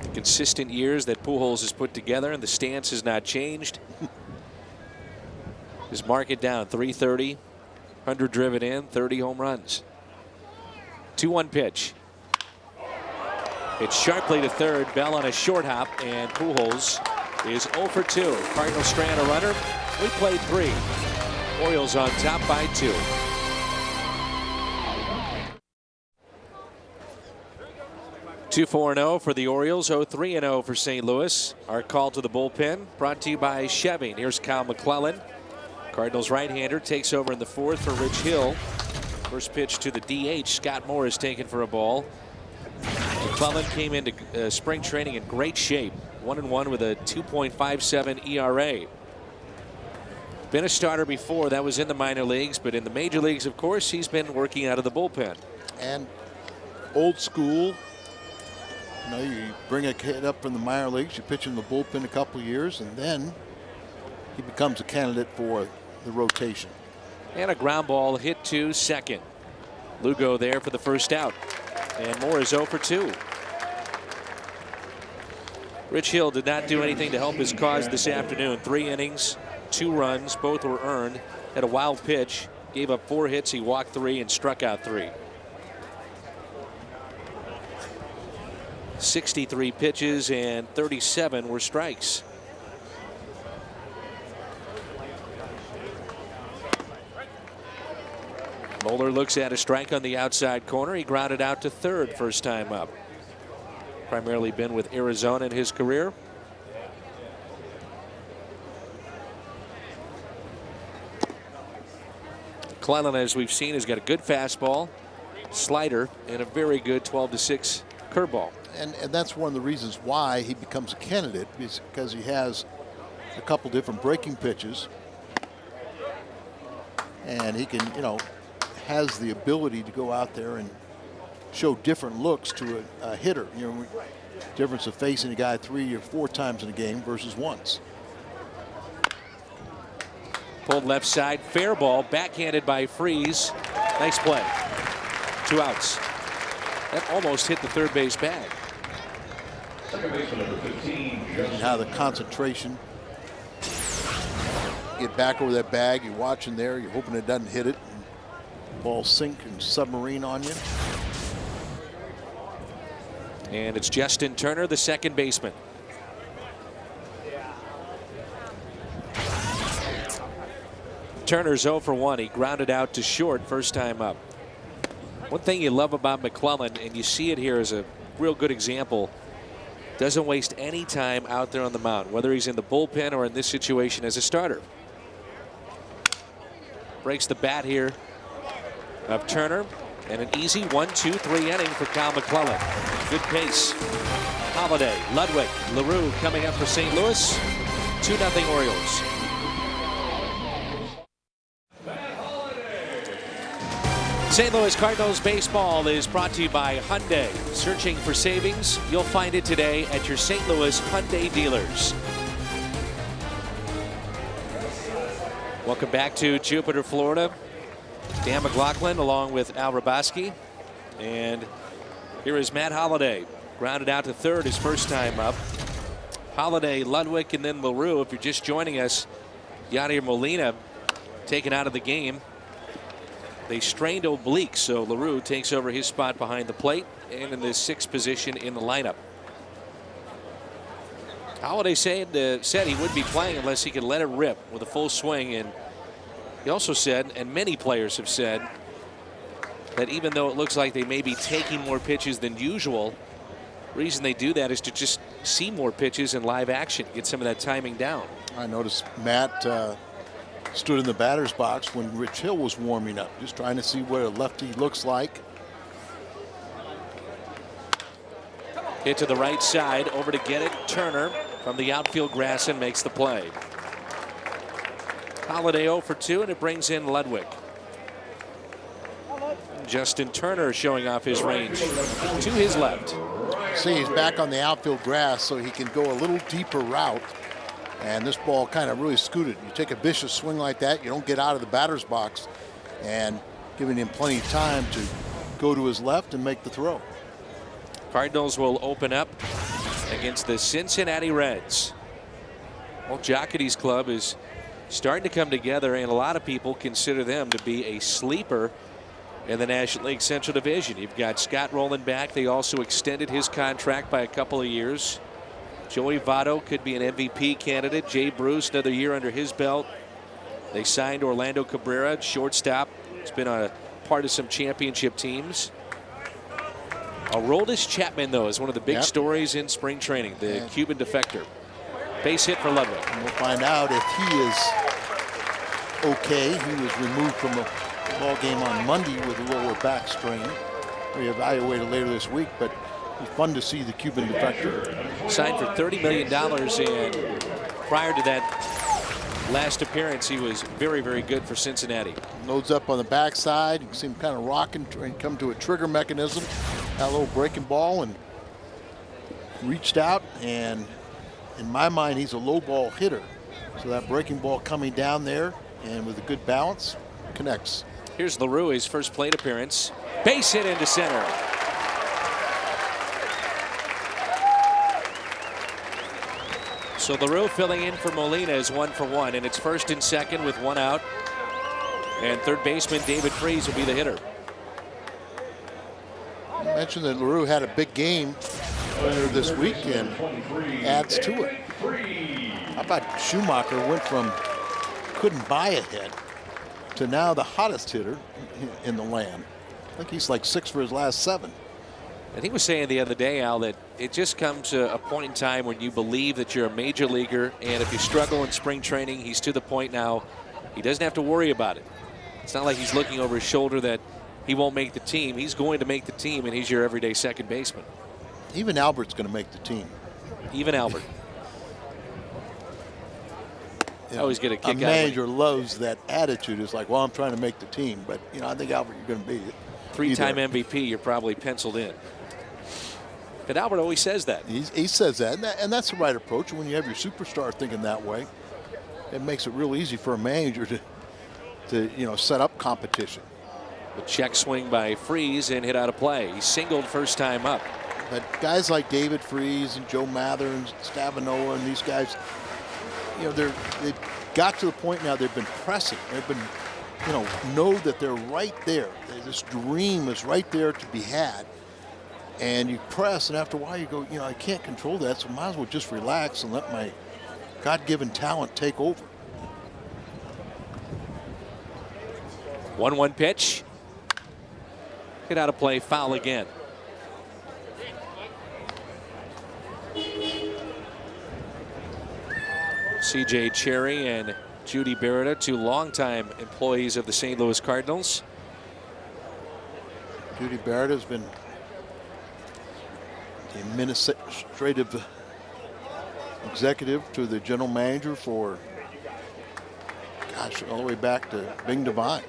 The consistent years that Pujols has put together, and the stance has not changed. Just mark it down. 330, 100 driven in, 30 home runs. 2-1 pitch. It's sharply to third. Bell on a short hop, and Pujols is 0 for 2. Cardinals strand a runner. We played 3. Orioles on top by 2. Two 4-0 for the Orioles, 0-3-0 for St. Louis. Our call to the bullpen brought to you by Chevy. Here's Kyle McClellan. Cardinals right-hander takes over in the 4th for Rich Hill. First pitch to the DH. Scott Moore is taken for a ball. McClellan came into spring training in great shape. 1-1 with a 2.57 ERA. Been a starter before. That was in the minor leagues, but in the major leagues, of course, he's been working out of the bullpen. And old school. You know, you bring a kid up from the minor leagues, you pitch in the bullpen a couple of years, and then he becomes a candidate for the rotation. And a ground ball hit to second. Lugo there for the first out. And Moore is 0 for 2. Rich Hill did not do anything to help his cause this afternoon. 3 innings, 2 runs, both were earned. Had a wild pitch, gave up 4 hits, he walked 3 and struck out 3. 63 pitches and 37 were strikes. Moeller looks at a strike on the outside corner. He grounded out to third first time up. Primarily been with Arizona in his career. McClellan, as we've seen, has got a good fastball, slider, and a very good 12-6 curveball. And that's one of the reasons why he becomes a candidate, is because he has a couple different breaking pitches, and he can, you know, has the ability to go out there and show different looks to a hitter. You know, difference of facing a guy 3 or 4 times in a game versus once. Pulled left side, fair ball, backhanded by Freese. Nice play. 2 outs. That almost hit the third base bag. Second baseman number 15, And how the concentration. Get back over that bag, you're watching there, you're hoping it doesn't hit it. And ball sink and submarine on you. And it's Justin Turner, the second baseman. Turner's 0 for 1. He grounded out to short first time up. One thing you love about McClellan, and you see it here as a real good example, doesn't waste any time out there on the mound, whether he's in the bullpen or in this situation as a starter. Breaks the bat here of Turner, and an easy 1-2-3 inning for Kyle McClellan. Good pace. Holiday, Ludwig, LaRue coming up for St. Louis. 2-0 Orioles. St. Louis Cardinals baseball is brought to you by Hyundai. Searching for savings? You'll find it today at your St. Louis Hyundai dealers. Welcome back to Jupiter, Florida. Dan McLaughlin along with Al Raboski. And here is Matt Holliday. Grounded out to third his first time up. Holliday, Ludwig, and then LaRue. If you're just joining us, Yadier Molina taken out of the game. They strained obliques, so LaRue takes over his spot behind the plate and in the 6th position in the lineup. Holliday said he would be playing unless he could let it rip with a full swing. And he also said, and many players have said, that even though it looks like they may be taking more pitches than usual, the reason they do that is to just see more pitches in live action, get some of that timing down. I noticed Matt stood in the batter's box when Rich Hill was warming up, just trying to see what a lefty looks like. Hit to the right side, over to get it. Turner from the outfield grass and makes the play. Holliday 0 for 2, and it brings in Ludwig. Justin Turner showing off his range to his left. See, he's back on the outfield grass, so he can go a little deeper route. And this ball kind of really scooted. You take a vicious swing like that, you don't get out of the batter's box, and giving him plenty of time to go to his left and make the throw. Cardinals will open up against the Cincinnati Reds. Well, Jocketty's club is starting to come together, and a lot of people consider them to be a sleeper in the National League Central Division. You've got Scott rolling back. They also extended his contract by a couple of years. Joey Votto could be an MVP candidate. Jay Bruce, another year under his belt. They signed Orlando Cabrera, shortstop. He's been a part of some championship teams. Aroldis Chapman, though, is one of the big stories in spring training, the Cuban defector. Base hit for Ludwig. And we'll find out if he is okay. He was removed from a ball game on Monday with a lower back strain. We evaluate it later this week, but it's fun to see the Cuban defector. Signed for $30 million, and prior to that last appearance, he was very, very good for Cincinnati. Loads up on the backside. You can see him kind of rocking, trying to come to a trigger mechanism. Had a little breaking ball and reached out, and in my mind, he's a low ball hitter. So that breaking ball coming down there and with a good balance connects. Here's LaRue, his first plate appearance. Base hit into center. So LaRue filling in for Molina is 1 for 1, and it's first and second with 1 out. And third baseman David Freese will be the hitter. You mentioned that LaRue had a big game earlier this week and adds to it. How about Schumacher went from couldn't buy a hit to now the hottest hitter in the land. I think he's like 6 for his last 7. I think he was saying the other day, Al, that it just comes to a point in time when you believe that you're a major leaguer, and if you struggle in spring training, he's to the point now he doesn't have to worry about it. It's not like he's looking over his shoulder that he won't make the team. He's going to make the team, and he's your everyday second baseman. Even Albert's going to make the team. Even Albert. Always get a kick out. A manager loves that attitude. It's like, well, I'm trying to make the team, but I think Albert, you're going to beat it. 3-time MVP, you're probably penciled in. But Albert always says that. He says that, and that's the right approach. When you have your superstar thinking that way, it makes it real easy for a manager to set up competition. The check swing by Freese and hit out of play. He singled first time up. But guys like David Freese and Joe Mather and Stavinola and these guys, they've got to the point now they've been pressing. They've been, know that they're right there. This dream is right there to be had. And you press, and after a while you go, I can't control that, so might as well just relax and let my God-given talent take over. 1-1 pitch. Hit out of play, foul again. C.J. Cherry and Judy Beretta, 2 longtime employees of the St. Louis Cardinals. Judy Beretta has been the administrative executive to the general manager for, all the way back to Bing Devine.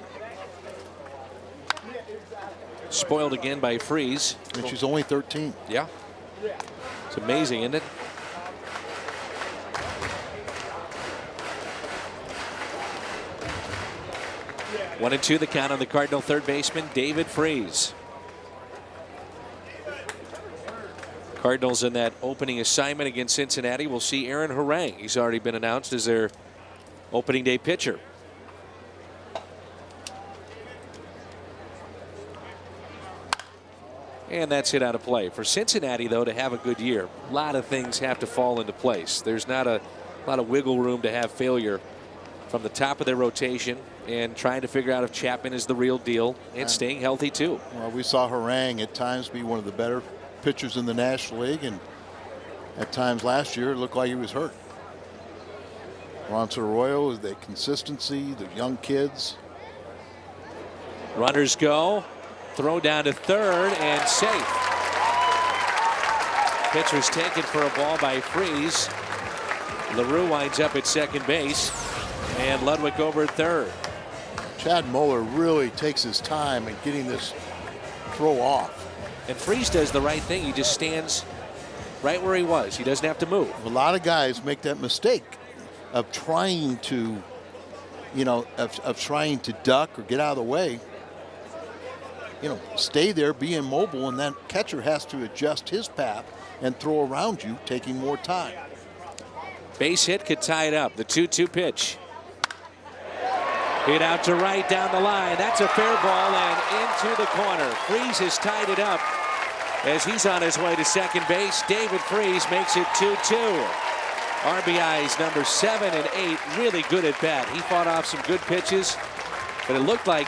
Spoiled again by Freese. And she's only 13. Yeah. It's amazing, isn't it? One and 2 the count on the Cardinal third baseman, David Freese. Cardinals in that opening assignment against Cincinnati will see Aaron Harang. He's already been announced as their opening day pitcher. And that's hit out of play. For Cincinnati, though, to have a good year, a lot of things have to fall into place. There's not a lot of wiggle room to have failure from the top of their rotation and trying to figure out if Chapman is the real deal and staying healthy, too. Well, we saw Harang at times be one of the better pitchers in the National League, and at times last year it looked like he was hurt. Ronson Arroyo, the consistency, the young kids. Runners go. Throw down to third and safe. Pitch was taken for a ball by Freese. LaRue winds up at second base, and Ludwig over at third. Chad Muller really takes his time in getting this throw off. And Freese does the right thing. He just stands right where he was. He doesn't have to move. A lot of guys make that mistake of trying to, of trying to duck or get out of the way. Stay there, be immobile, and then catcher has to adjust his path and throw around you, taking more time. Base hit could tie it up. The 2-2 pitch. Hit out to right down the line. That's a fair ball and into the corner. Freese has tied it up. as he's on his way to second base. David Freese makes it 2-2. RBIs number 7 and 8, really good at bat. He fought off some good pitches, but it looked like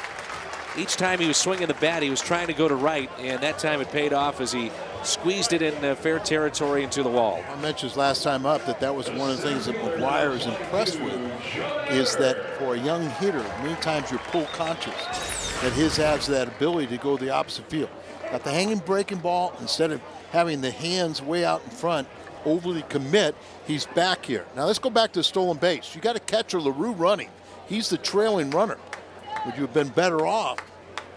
each time he was swinging the bat, he was trying to go to right, and that time it paid off as he squeezed it in fair territory into the wall. I mentioned last time up that was one of the things that McGuire is impressed with, is that for a young hitter, many times you're pull conscious, that his has that ability to go the opposite field. Got the hanging breaking ball, instead of having the hands way out in front, overly commit, he's back here. Now let's go back to the stolen base. You got a catcher, LaRue, running. He's the trailing runner. Would you have been better off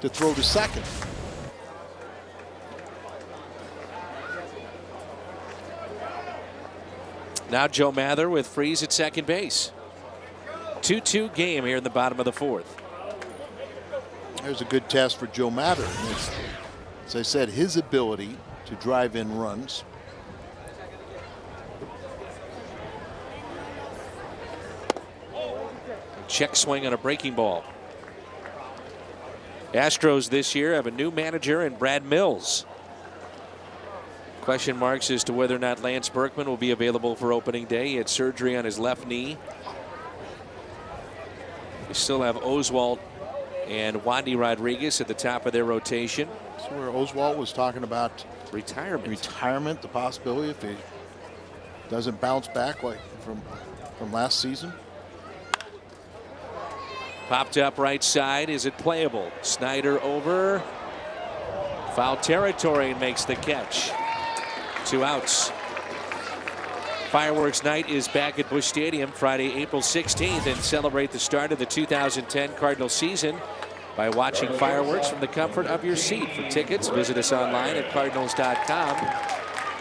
to throw to second? Now Joe Mather with Freese at second base. 2-2 game here in the bottom of the fourth. There's a good test for Joe Mather. As I said, his ability to drive in runs. Check swing on a breaking ball. Astros this year have a new manager in Brad Mills. Question marks as to whether or not Lance Berkman will be available for opening day. He had surgery on his left knee. We still have Oswalt and Wandy Rodriguez at the top of their rotation. That's where Oswalt was talking about retirement, the possibility if he doesn't bounce back like from last season. Popped up right side. Is it playable? Snyder over. Foul territory and makes the catch. 2 outs. Fireworks night is back at Busch Stadium Friday, April 16th, and celebrate the start of the 2010 Cardinals season by watching fireworks from the comfort of your seat. For tickets, visit us online at cardinals.com.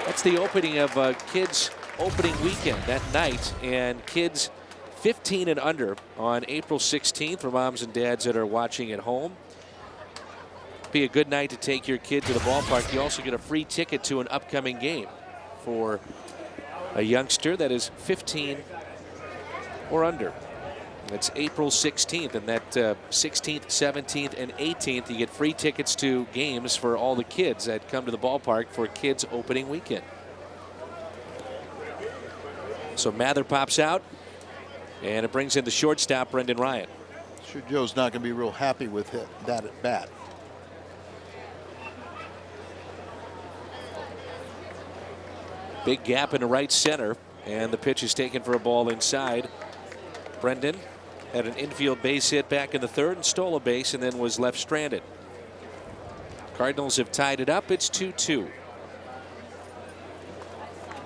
That's the opening of Kids opening weekend that night, and kids 15 and under on April 16th for moms and dads that are watching at home. Be a good night to take your kid to the ballpark. You also get a free ticket to an upcoming game for a youngster that is 15 or under. It's April 16th, and that 16th, 17th, and 18th, you get free tickets to games for all the kids that come to the ballpark for Kids opening weekend. So Mather pops out, and it brings in the shortstop, Brendan Ryan. Sure, Joe's not going to be real happy with that at bat. Big gap in the right center, and the pitch is taken for a ball inside. Brendan had an infield base hit back in the third and stole a base and then was left stranded. Cardinals have tied it up. It's 2-2.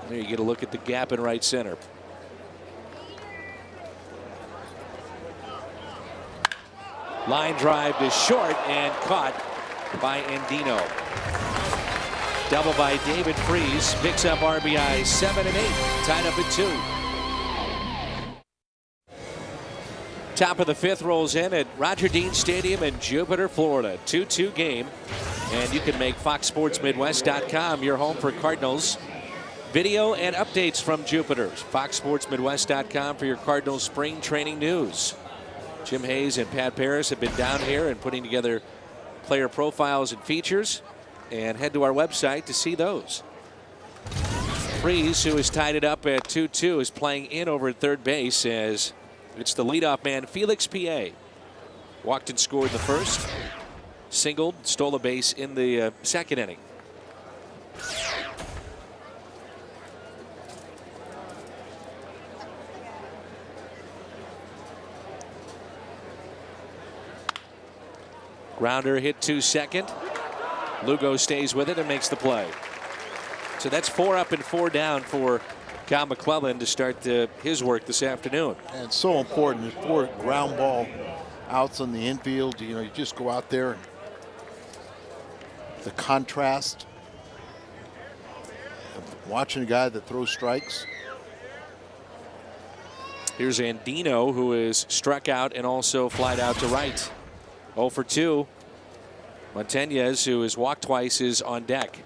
There you get a look at the gap in right center. Line drive to short and caught by Andino. Double by David Freese. Picks up RBI 7 and 8. Tied up at 2. Top of the fifth rolls in at Roger Dean Stadium in Jupiter, Florida. 2-2 game. And you can make FoxSportsMidwest.com your home for Cardinals video and updates from Jupiter. FoxSportsMidwest.com for your Cardinals spring training news. Jim Hayes and Pat Paris have been down here and putting together player profiles and features. And head to our website to see those. Freese, who has tied it up at 2-2, is playing in over at third base as it's the leadoff man, Felix P.A. Walked and scored in the first. Singled, stole a base in the second inning. Grounder hit to second. Lugo stays with it and makes the play. So that's 4 up and 4 down for Cal McClellan to start his work this afternoon. And it's so important. There's 4 ground ball outs on the infield. You know, you just go out there and the contrast of watching a guy that throws strikes. Here's Andino, who is struck out and also flied out to right. 0 for 2. Montañez, who has walked twice, is on deck.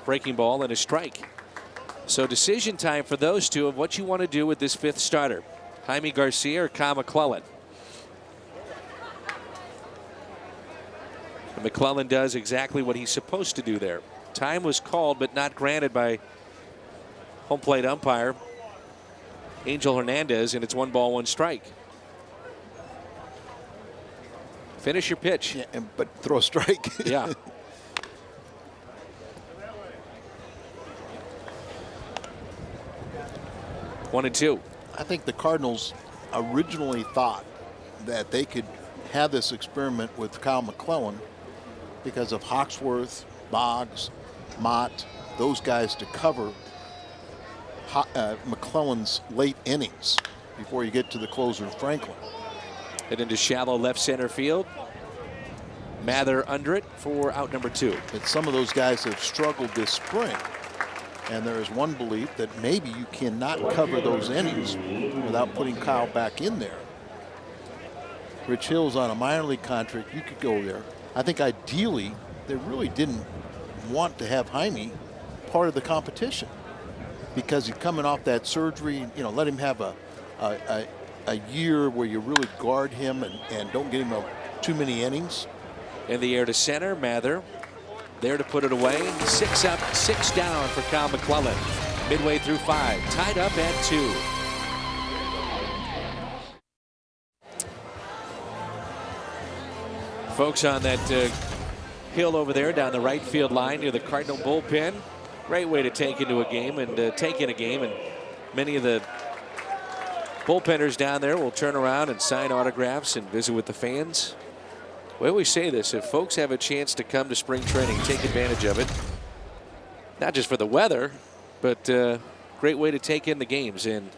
Breaking ball and a strike. So decision time for those two of what you want to do with this fifth starter. Jaime Garcia or Kyle McClellan. McClellan does exactly what he's supposed to do there. Time was called but not granted by home plate umpire Angel Hernandez, and it's 1 ball, 1 strike. Finish your pitch. Yeah, but throw a strike. Yeah. One and two. I think the Cardinals originally thought that they could have this experiment with Kyle McClellan because of Hawksworth, Boggs, Mott, those guys to cover McClellan's late innings before you get to the closer, Franklin. Hit into shallow left center field. Mather under it for out number 2. But some of those guys have struggled this spring. And there is one belief that maybe you cannot cover those innings without putting Kyle back in there. Rich Hill's on a minor league contract. You could go there. I think ideally they really didn't want to have Jaime part of the competition because he's coming off that surgery. You know, let him have a year where you really guard him and don't get him too many innings. In the air to center, Mather there to put it away. 6 up, 6 down for Kyle McClellan. Midway through 5, tied up at 2. Folks on that hill over there down the right field line near the Cardinal bullpen. Great way to take into a game and take in a game, and many of the bullpenners down there will turn around and sign autographs and visit with the fans. We always say this: if folks have a chance to come to spring training, take advantage of it. Not just for the weather, but great way to take in the games and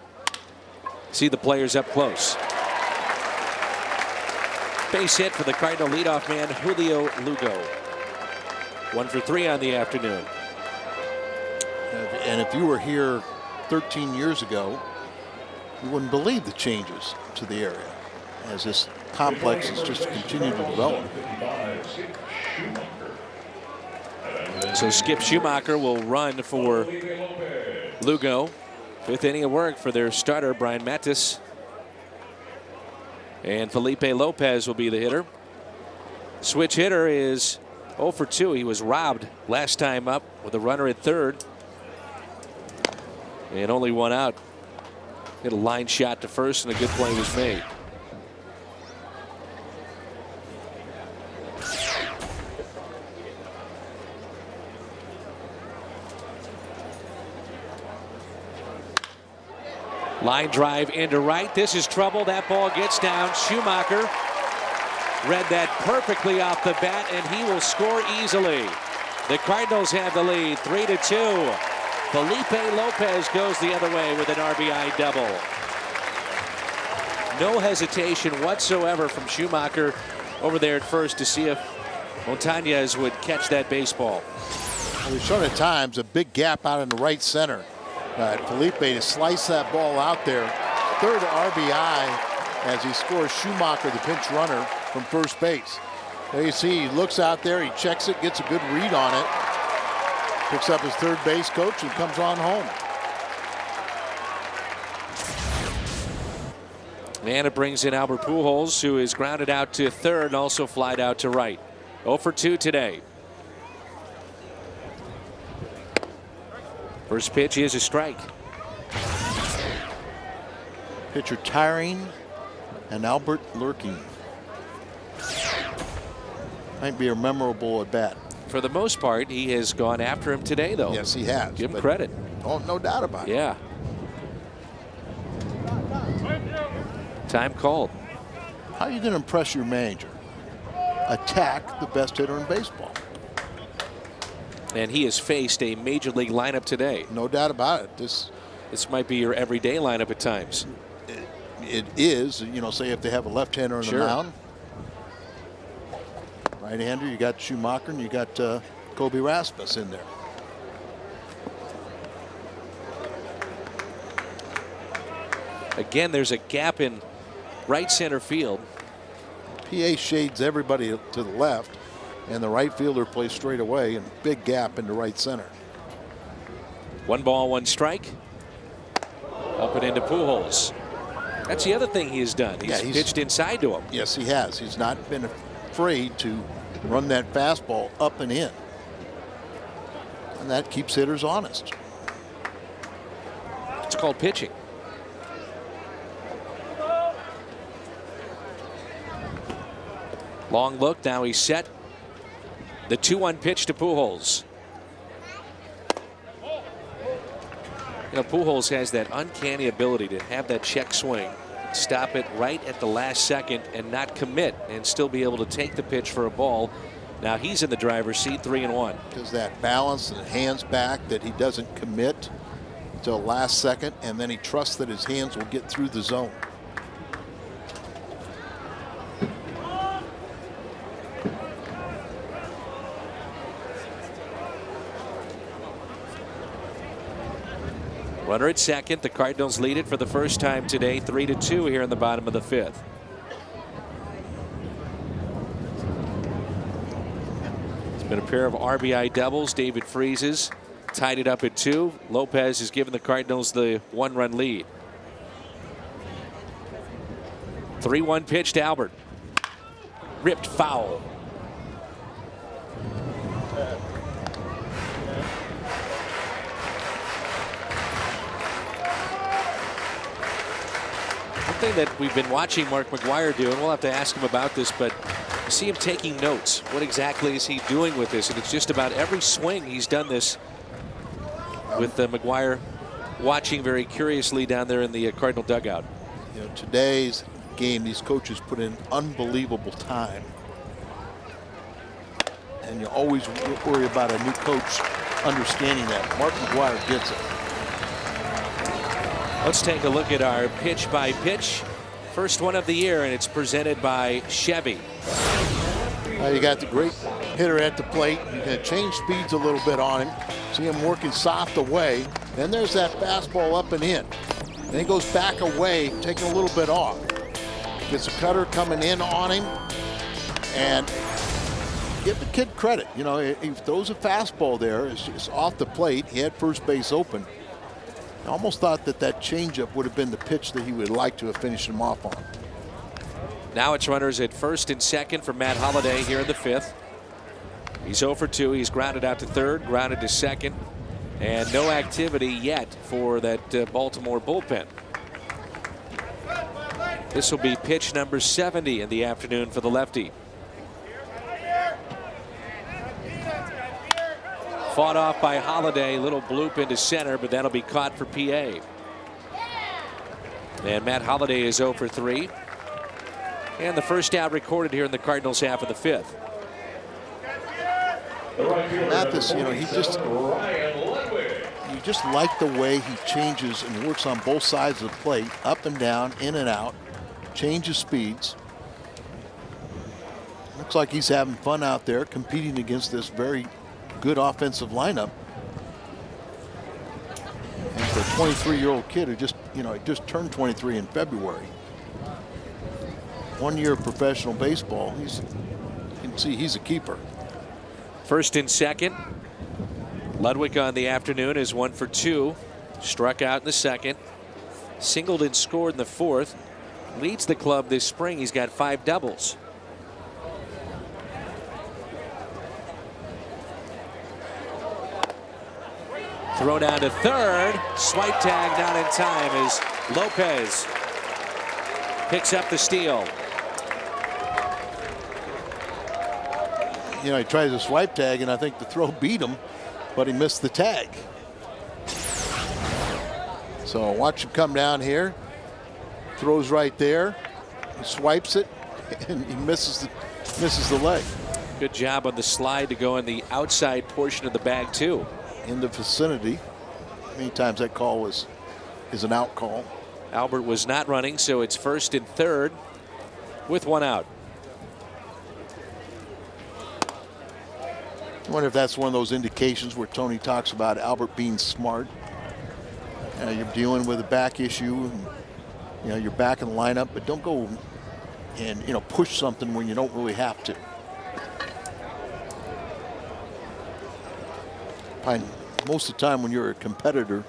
see the players up close. Base hit for the Cardinal leadoff man, Julio Lugo. 1 for 3 on the afternoon. And if you were here 13 years ago, you wouldn't believe the changes to the area as this complex has just continued to develop. So Skip Schumacher will run for Lugo. 5th inning of work for their starter, Brian Matus. And Felipe Lopez will be the hitter. Switch hitter is 0 for 2. He was robbed last time up with a runner at third. And only 1 out. Hit a line shot to first, and a good play was made. Line drive into right. This is trouble. That ball gets down. Schumacher read that perfectly off the bat, and he will score easily. The Cardinals have the lead, 3-2. Felipe Lopez goes the other way with an RBI double. No hesitation whatsoever from Schumacher over there at first to see if Montañez would catch that baseball. Well, we've shown at times a big gap out in the right center. Felipe to slice that ball out there. 3rd RBI as he scores Schumacher, the pinch runner, from first base. There you see he looks out there, he checks it, gets a good read on it, picks up his third base coach and comes on home. And it brings in Albert Pujols, who is grounded out to third and also flied out to right. 0 for 2 today. First pitch is a strike. Pitcher tiring and Albert lurking. Might be a memorable at bat. For the most part, he has gone after him today, though. Yes, he has. Give him credit. Oh, no doubt about it. Yeah. Time called. How are you going to impress your manager? Attack the best hitter in baseball. And he has faced a major league lineup today. No doubt about it. This might be your everyday lineup at times. It is, you know, say if they have a left-hander on the mound. Right-hander, you got Schumacher and you got Kobe Rasmus in there. Again, there's a gap in right center field. PA shades everybody to the left, and the right fielder plays straight away, and big gap into right center. 1 ball, 1 strike. Up and into Pujols. That's the other thing he has done. He's pitched inside to him. Yes, he has. He's not been afraid to run that fastball up and in. And that keeps hitters honest. It's called pitching. Long look. Now he's set. The 2-1 pitch to Pujols. You know, Pujols has that uncanny ability to have that check swing, stop it right at the last second and not commit and still be able to take the pitch for a ball. Now he's in the driver's seat, 3-1. Does that balance and hands back that he doesn't commit till last second, and then he trusts that his hands will get through the zone. Runner at second. The Cardinals lead it for the first time today, 3-2 here in the bottom of the 5th. It's been a pair of RBI doubles. David Freese's tied it up at 2. Lopez has given the Cardinals the 1-run lead. 3-1 pitch to Albert. Ripped foul. Thing that we've been watching Mark McGwire do, and we'll have to ask him about this, but you see him taking notes. What exactly is he doing with this? And it's just about every swing he's done this with McGwire watching very curiously down there in the Cardinal dugout. You know, today's game, these coaches put in unbelievable time. And you always worry about a new coach understanding that. Mark McGwire gets it. Let's take a look at our pitch by pitch. First one of the year, and it's presented by Chevy. You got the great hitter at the plate. You're going to change speeds a little bit on him. See him working soft away. Then there's that fastball up and in. Then he goes back away, taking a little bit off. Gets a cutter coming in on him. And give the kid credit. You know, he throws a fastball there. It's off the plate. He had first base open. I almost thought that changeup would have been the pitch that he would like to have finished him off on. Now it's runners at first and second for Matt Holliday here in the 5th. He's 0 for 2. He's grounded out to third, grounded to second, and no activity yet for that Baltimore bullpen. This will be pitch number 70 in the afternoon for the lefty. Fought off by Holliday, little bloop into center, but that'll be caught for PA. And Matt Holliday is 0 for 3. And the first out recorded here in the Cardinals half of the 5th. Mathis, you know, you just like the way he changes and works on both sides of the plate, up and down, in and out, changes speeds. Looks like he's having fun out there competing against this very good offensive lineup. And for a 23-year-old kid who just turned 23 in February. 1 year of professional baseball. You can see he's a keeper. First and second. Ludwig on the afternoon is 1 for 2. Struck out in the second. Singled and scored in the 4th. Leads the club this spring. He's got 5 doubles. Throw down to third. Swipe tag not in time as Lopez picks up the steal. You know, he tries a swipe tag, and I think the throw beat him, but he missed the tag. So watch him come down here. Throws right there. He swipes it, and he misses the leg. Good job on the slide to go in the outside portion of the bag, too. In the vicinity. Many times that call is an out call. Albert was not running, so it's first and third with 1 out. I wonder if that's one of those indications where Tony talks about Albert being smart. You're dealing with a back issue, and, you're back in the lineup, but don't go and push something when you don't really have to. Most of the time when you're a competitor,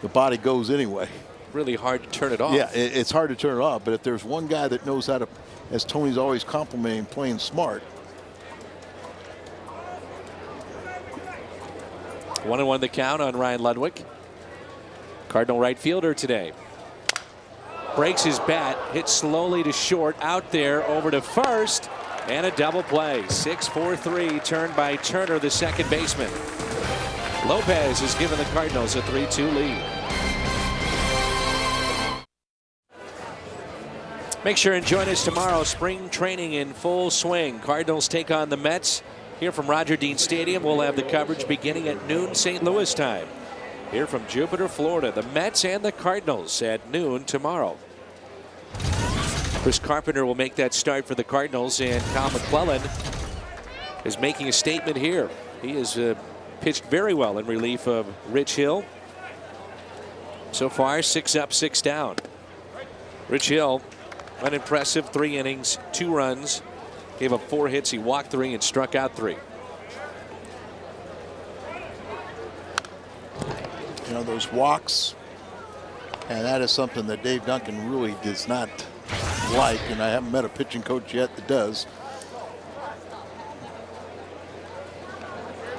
the body goes anyway. Really hard to turn it off. Yeah, it's hard to turn it off, but if there's one guy that knows how to as Tony's always complimenting playing smart. 1-1 the count on Ryan Ludwig. Cardinal right fielder today. Breaks his bat, hits slowly to short, out there, over to first, and a double play. 6-4-3 turned by Turner, the second baseman. Lopez has given the Cardinals a 3-2 lead. Make sure and join us tomorrow. Spring training in full swing. Cardinals take on the Mets. Here from Roger Dean Stadium, we'll have the coverage beginning at noon St. Louis time. Here from Jupiter, Florida, the Mets and the Cardinals at noon tomorrow. Chris Carpenter will make that start for the Cardinals, and Kyle McClellan is making a statement here. He has pitched very well in relief of Rich Hill. So far, 6 up, 6 down. Rich Hill, unimpressive, 3 innings, 2 runs. Gave up 4 hits. He walked 3 and struck out 3. You know, those walks, and that is something that Dave Duncan really does not like, and I haven't met a pitching coach yet that does.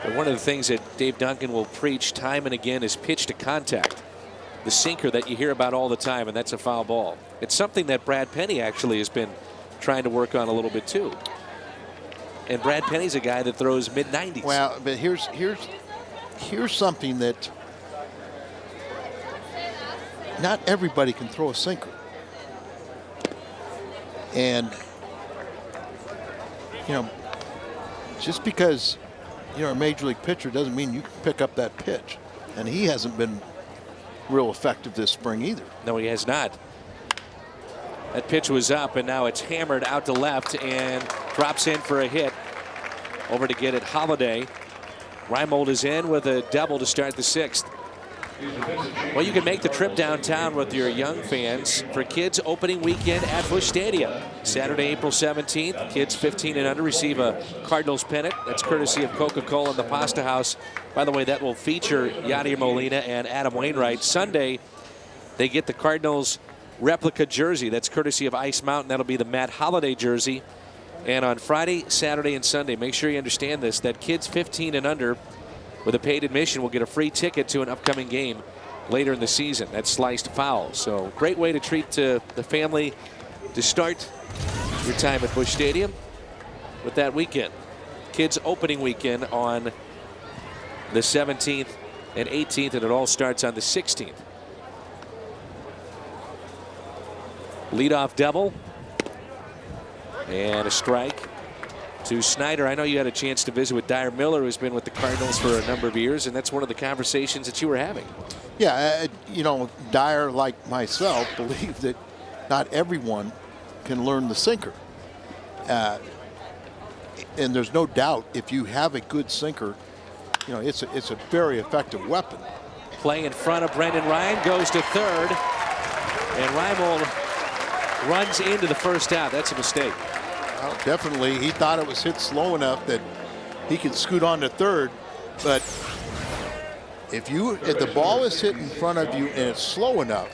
But one of the things that Dave Duncan will preach time and again is pitch to contact. The sinker that you hear about all the time, and that's a foul ball. It's something that Brad Penny actually has been trying to work on a little bit too. And Brad Penny's a guy that throws mid-90s. Well, but here's something that not everybody can throw a sinker. And you know, just because you're a major league pitcher doesn't mean you can pick up that pitch. And he hasn't been real effective this spring either. No, he has not. That pitch was up, and now it's hammered out to left and drops in for a hit. Over to get it, Holiday. Reimold is in with a double to start the 6th. Well, you can make the trip downtown with your young fans for Kids Opening Weekend at Busch Stadium. Saturday, April 17th, kids 15 and under receive a Cardinals pennant. That's courtesy of Coca-Cola and the Pasta House. By the way, that will feature Yadier Molina and Adam Wainwright. Sunday, they get the Cardinals replica jersey. That's courtesy of Ice Mountain. That'll be the Matt Holliday jersey. And on Friday, Saturday, and Sunday, make sure you understand this, that kids 15 and under with a paid admission will get a free ticket to an upcoming game later in the season. That's sliced foul. So great way to treat the family to start your time at Busch Stadium with that weekend. Kids Opening Weekend on the 17th and 18th, and it all starts on the 16th. Leadoff double and a strike to Snyder. I know you had a chance to visit with Dyer Miller, who's been with the Cardinals for a number of years, and that's one of the conversations that you were having. Yeah, you know, Dyer, like myself, believe that not everyone can learn the sinker. And there's no doubt if you have a good sinker, you know, it's a very effective weapon. Play in front of Brendan Ryan, goes to third, and Reimold runs into the first out. That's a mistake. Well, definitely, he thought it was hit slow enough that he could scoot on to third, but if the ball is hit in front of you and it's slow enough,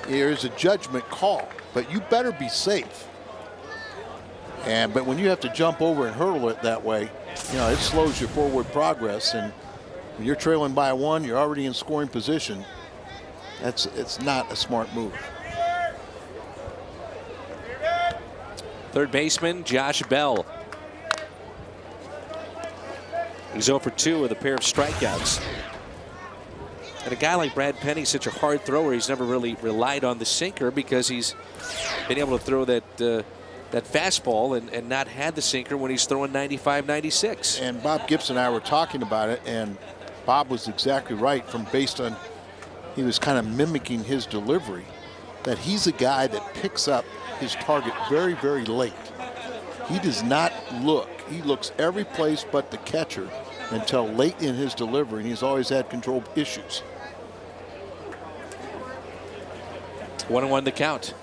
there's a judgment call, but you better be safe. But when you have to jump over and hurdle it that way, you know, it slows your forward progress, and when you're trailing by 1, you're already in scoring position. It's not a smart move. Third baseman Josh Bell. He's 0 for 2 with a pair of strikeouts. And a guy like Brad Penny's such a hard thrower. He's never really relied on the sinker because he's been able to throw that fastball and not had the sinker when he's throwing 95, 96. And Bob Gibson and I were talking about it, and Bob was exactly right based on he was kind of mimicking his delivery, that he's a guy that picks up his target very, very late. He does not look. He looks every place but the catcher until late in his delivery, and he's always had control issues. 1-1 the count.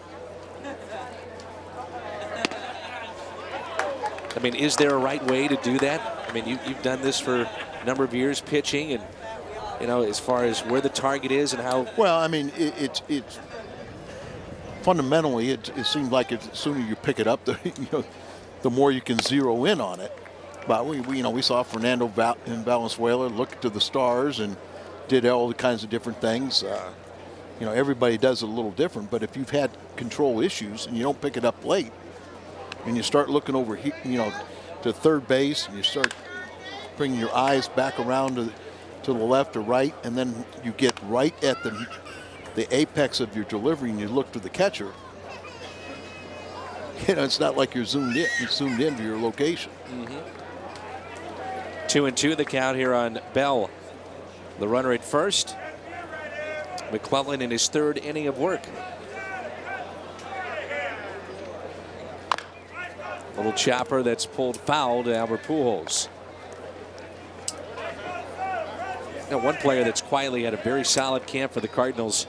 I mean, is there a right way to do that? I mean, you've done this for a number of years pitching, and you know, as far as where the target is and how. Well, I mean, it's fundamentally, it seems like the sooner you pick it up, the more you can zero in on it. But we saw Fernando Valenzuela look to the stars and did all the kinds of different things. Everybody does it a little different, but if you've had control issues and you don't pick it up late, and you start looking over here, to third base, and you start bringing your eyes back around to the left or right, and then you get right at the apex of your delivery, and you look to the catcher. It's not like you're zoomed in. You're zoomed into your location. 2-2 the count here on Bell. The runner at first. McClellan in his third inning of work. Little chopper that's pulled foul to Albert Pujols. Now, one player that's quietly had a very solid camp for the Cardinals.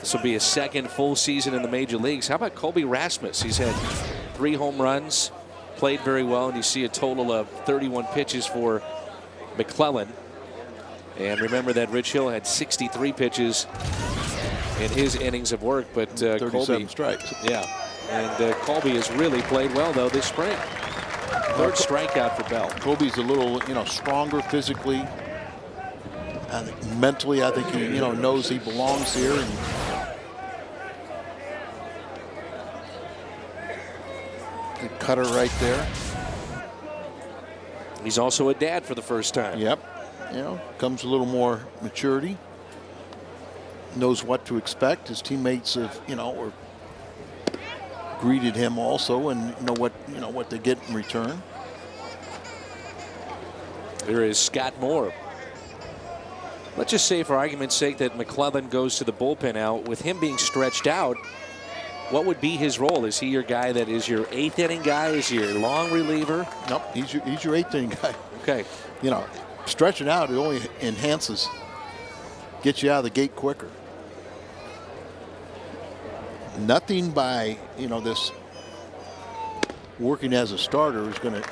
This will be his second full season in the major leagues. How about Colby Rasmus? He's had 3 home runs, played very well, and you see a total of 31 pitches for McClellan. And remember that Rich Hill had 63 pitches in his innings of work, but 37 Colby, strikes. Yeah, and Colby has really played well though this spring. Third strikeout for Bell. Colby's a little, stronger physically. I think mentally, I think he, knows he belongs here. And the cutter right there. He's also a dad for the first time. Yep. Comes a little more maturity. Knows what to expect. His teammates have, or greeted him also, and know what they get in return. There is Scott Moore. Let's just say, for argument's sake, that McClellan goes to the bullpen now. With him being stretched out, what would be his role? Is he your guy that is your 8th inning guy? Is he your long reliever? Nope, he's your 8th inning guy. Okay. Stretching out, it only enhances, gets you out of the gate quicker. Nothing by, this working as a starter is going to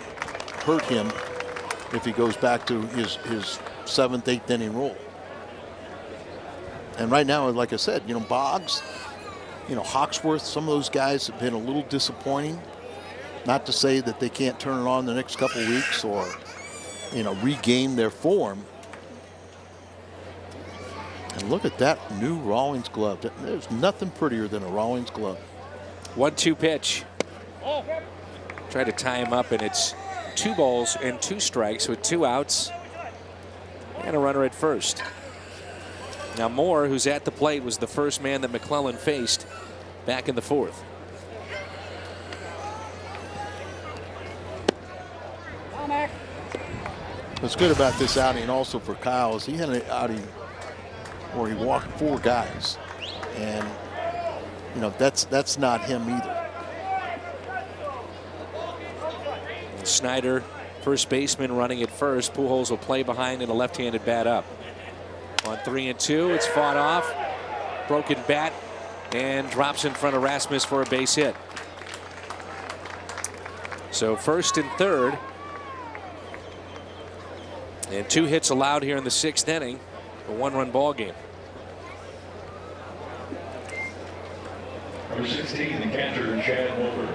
hurt him if he goes back to his 7th, 8th inning role. And right now, like I said, Boggs, Hawksworth, some of those guys have been a little disappointing. Not to say that they can't turn it on the next couple of weeks or, regain their form. And look at that new Rawlings glove. There's nothing prettier than a Rawlings glove. 1-2 pitch. Try to tie him up, and it's 2 balls and 2 strikes with 2 outs and a runner at first. Now Moore, who's at the plate, was the first man that McClellan faced back in the 4th. What's good about this outing also for Kyle is he had an outing where he walked 4 guys, and that's not him either. Snyder, first baseman, running at first. Pujols will play behind in a left-handed bat up. On 3-2, it's fought off. Broken bat, and drops in front of Rasmus for a base hit. So 1st and 3rd. And 2 hits allowed here in the 6th inning. A 1-run ball game. Number 16, the catcher, Chad Mulder.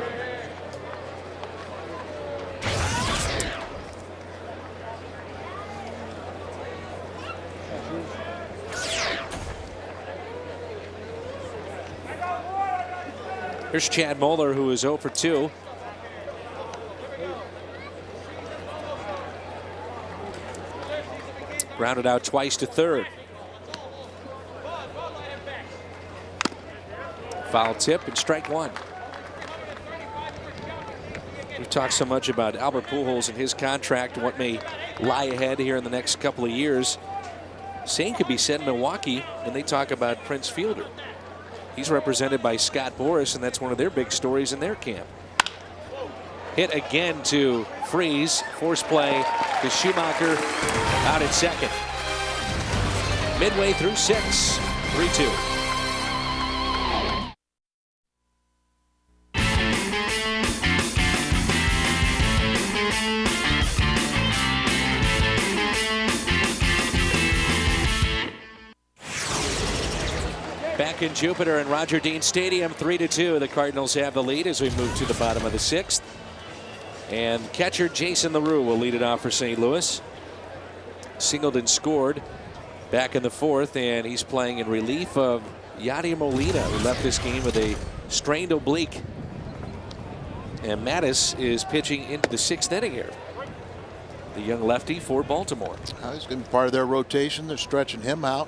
Here's Chad Moeller, who is 0 for 2. Grounded out twice to 3rd. Foul tip and strike 1. We've talked so much about Albert Pujols and his contract and what may lie ahead here in the next couple of years. Same could be said in Milwaukee when they talk about Prince Fielder. He's represented by Scott Boras, and that's one of their big stories in their camp. Hit again to Freeze. Force play to Schumacher out at second. Midway through 6, 3-2. Back in Jupiter and Roger Dean Stadium, 3-2. The Cardinals have the lead as we move to the bottom of the 6th. And catcher Jason LaRue will lead it off for St. Louis. Singleton scored back in the 4th, and he's playing in relief of Yadier Molina, who left this game with a strained oblique. And Mattis is pitching into the 6th inning here. The young lefty for Baltimore. He's going to be part of their rotation. They're stretching him out.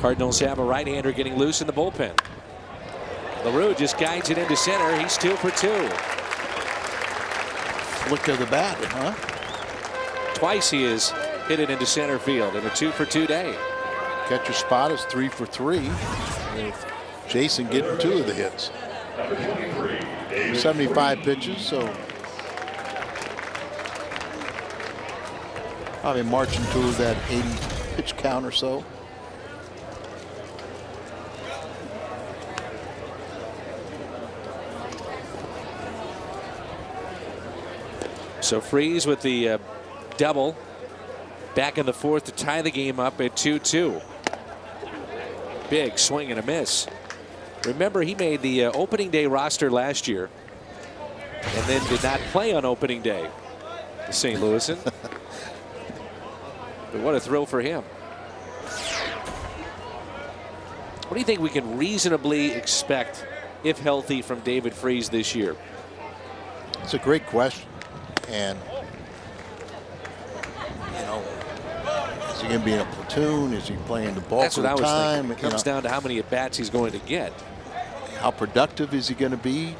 Cardinals have a right-hander getting loose in the bullpen. LaRue just guides it into center. He's 2 for 2. Look at the bat, huh? Twice he has hit it into center field in a 2 for 2 day. Catcher spot is 3 for 3. With Jason getting 2 of the hits. 75 pitches, so probably marching to that 80 pitch count or so. So Freese with the double back in the 4th to tie the game up at 2-2. Big swing and a miss. Remember, he made the opening day roster last year and then did not play on opening day. The St. Louisan. But what a thrill for him. What do you think we can reasonably expect, if healthy, from David Freese this year? It's a great question. And, you know, is he going to be in a platoon? Is he playing the bulk That's of what the I was time? thinking. It comes down to how many at-bats he's going to get. How productive is he going to be?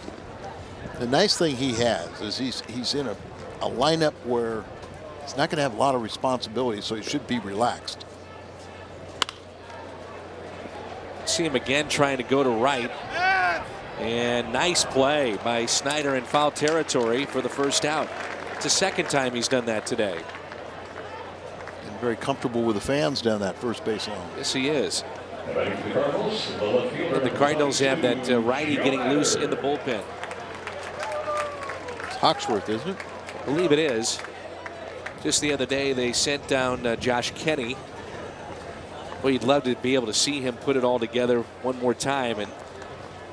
The nice thing he has is he's in a lineup where he's not going to have a lot of responsibility, so he should be relaxed. See him again trying to go to right. And nice play by Snyder in foul territory for the first out. It's the 2nd time he's done that today. And very comfortable with the fans down that first base line. Yes, he is. Batting for the Cardinals, the left fielder. And the Cardinals have that righty getting loose in the bullpen. It's Hawksworth, isn't it? I believe it is. Just the other day, they sent down Josh Kenny. Well, you'd love to be able to see him put it all together one more time. And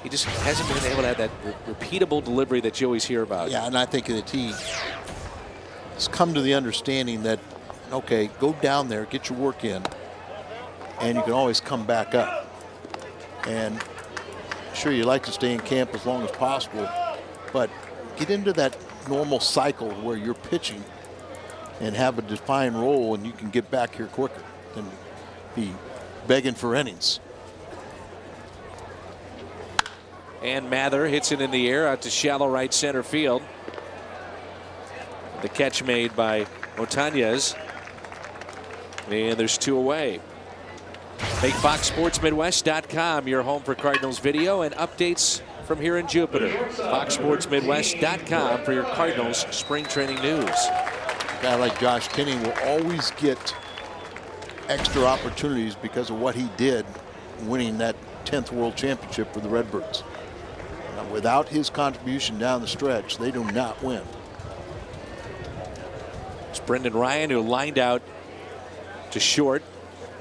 he just hasn't been able to have that repeatable delivery that you always hear about. Yeah, and I think that he has come to the understanding that, okay, go down there, get your work in, and you can always come back up. And sure, you like to stay in camp as long as possible, but get into that normal cycle where you're pitching and have a defined role, and you can get back here quicker than be begging for innings. And Mather hits it in the air out to shallow right center field. The catch made by Montañez. And there's 2 away. Make FoxSportsMidwest.com your home for Cardinals video and updates from here in Jupiter. FoxSportsMidwest.com for your Cardinals spring training news. A guy like Josh Kinney will always get extra opportunities because of what he did winning that 10th World Championship for the Redbirds. Now, without his contribution down the stretch, they do not win. It's Brendan Ryan, who lined out to short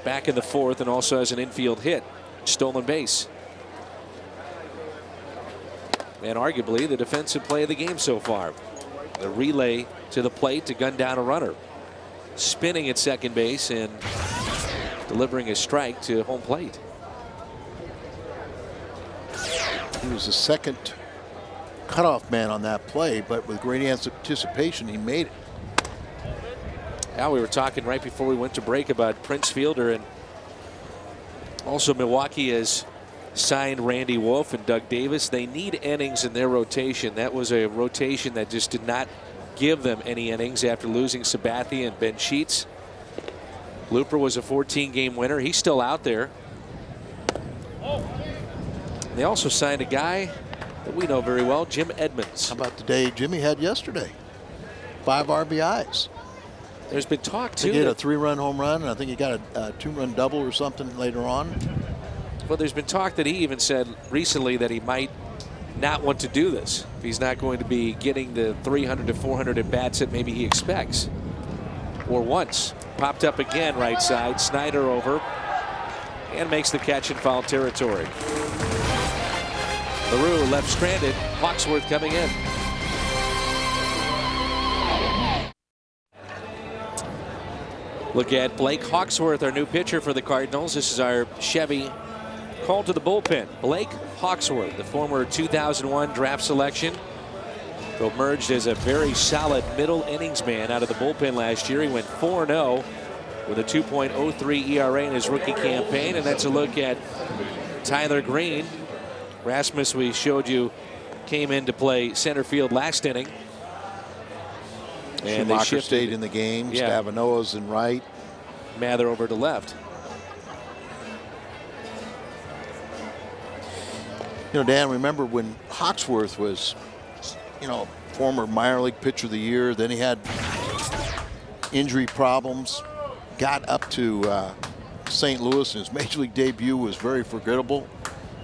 back in the 4th and also has an infield hit. Stolen base. And arguably the defensive play of the game so far. The relay to the plate to gun down a runner. Spinning at second base and delivering a strike to home plate. He was the second cutoff man on that play, but with great anticipation, he made it. Now, we were talking right before we went to break about Prince Fielder, and also Milwaukee has signed Randy Wolf and Doug Davis. They need innings in their rotation. That was a rotation that just did not give them any innings after losing Sabathia and Ben Sheets. Looper was a 14-game winner. He's still out there. They also signed a guy that we know very well, Jim Edmonds. How about the day Jimmy had yesterday? 5 RBIs. There's been talk, too. He hit a 3-run home run, and I think he got a 2-run double or something later on. Well, there's been talk that he even said recently that he might not want to do this if he's not going to be getting the 300 to 400 at bats that maybe he expects or wants. Popped up again right side. Snyder over and makes the catch in foul territory. LaRue left stranded. Hawksworth coming in. Look at Blake Hawksworth, our new pitcher for the Cardinals. This is our Chevy call to the bullpen. Blake Hawksworth, the former 2001 draft selection, who emerged as a very solid middle innings man out of the bullpen last year. He went 4-0 with a 2.03 ERA in his rookie campaign. And that's a look at Tyler Green. Rasmus, we showed you, came in to play center field last inning. And Schumacher stayed in the game. Yeah. Stavanoa's in right. Mather over to left. You know, Dan, remember when Hawksworth was, you know, former minor league pitcher of the year. Then he had injury problems. Got up to St. Louis, and his major league debut was very forgettable.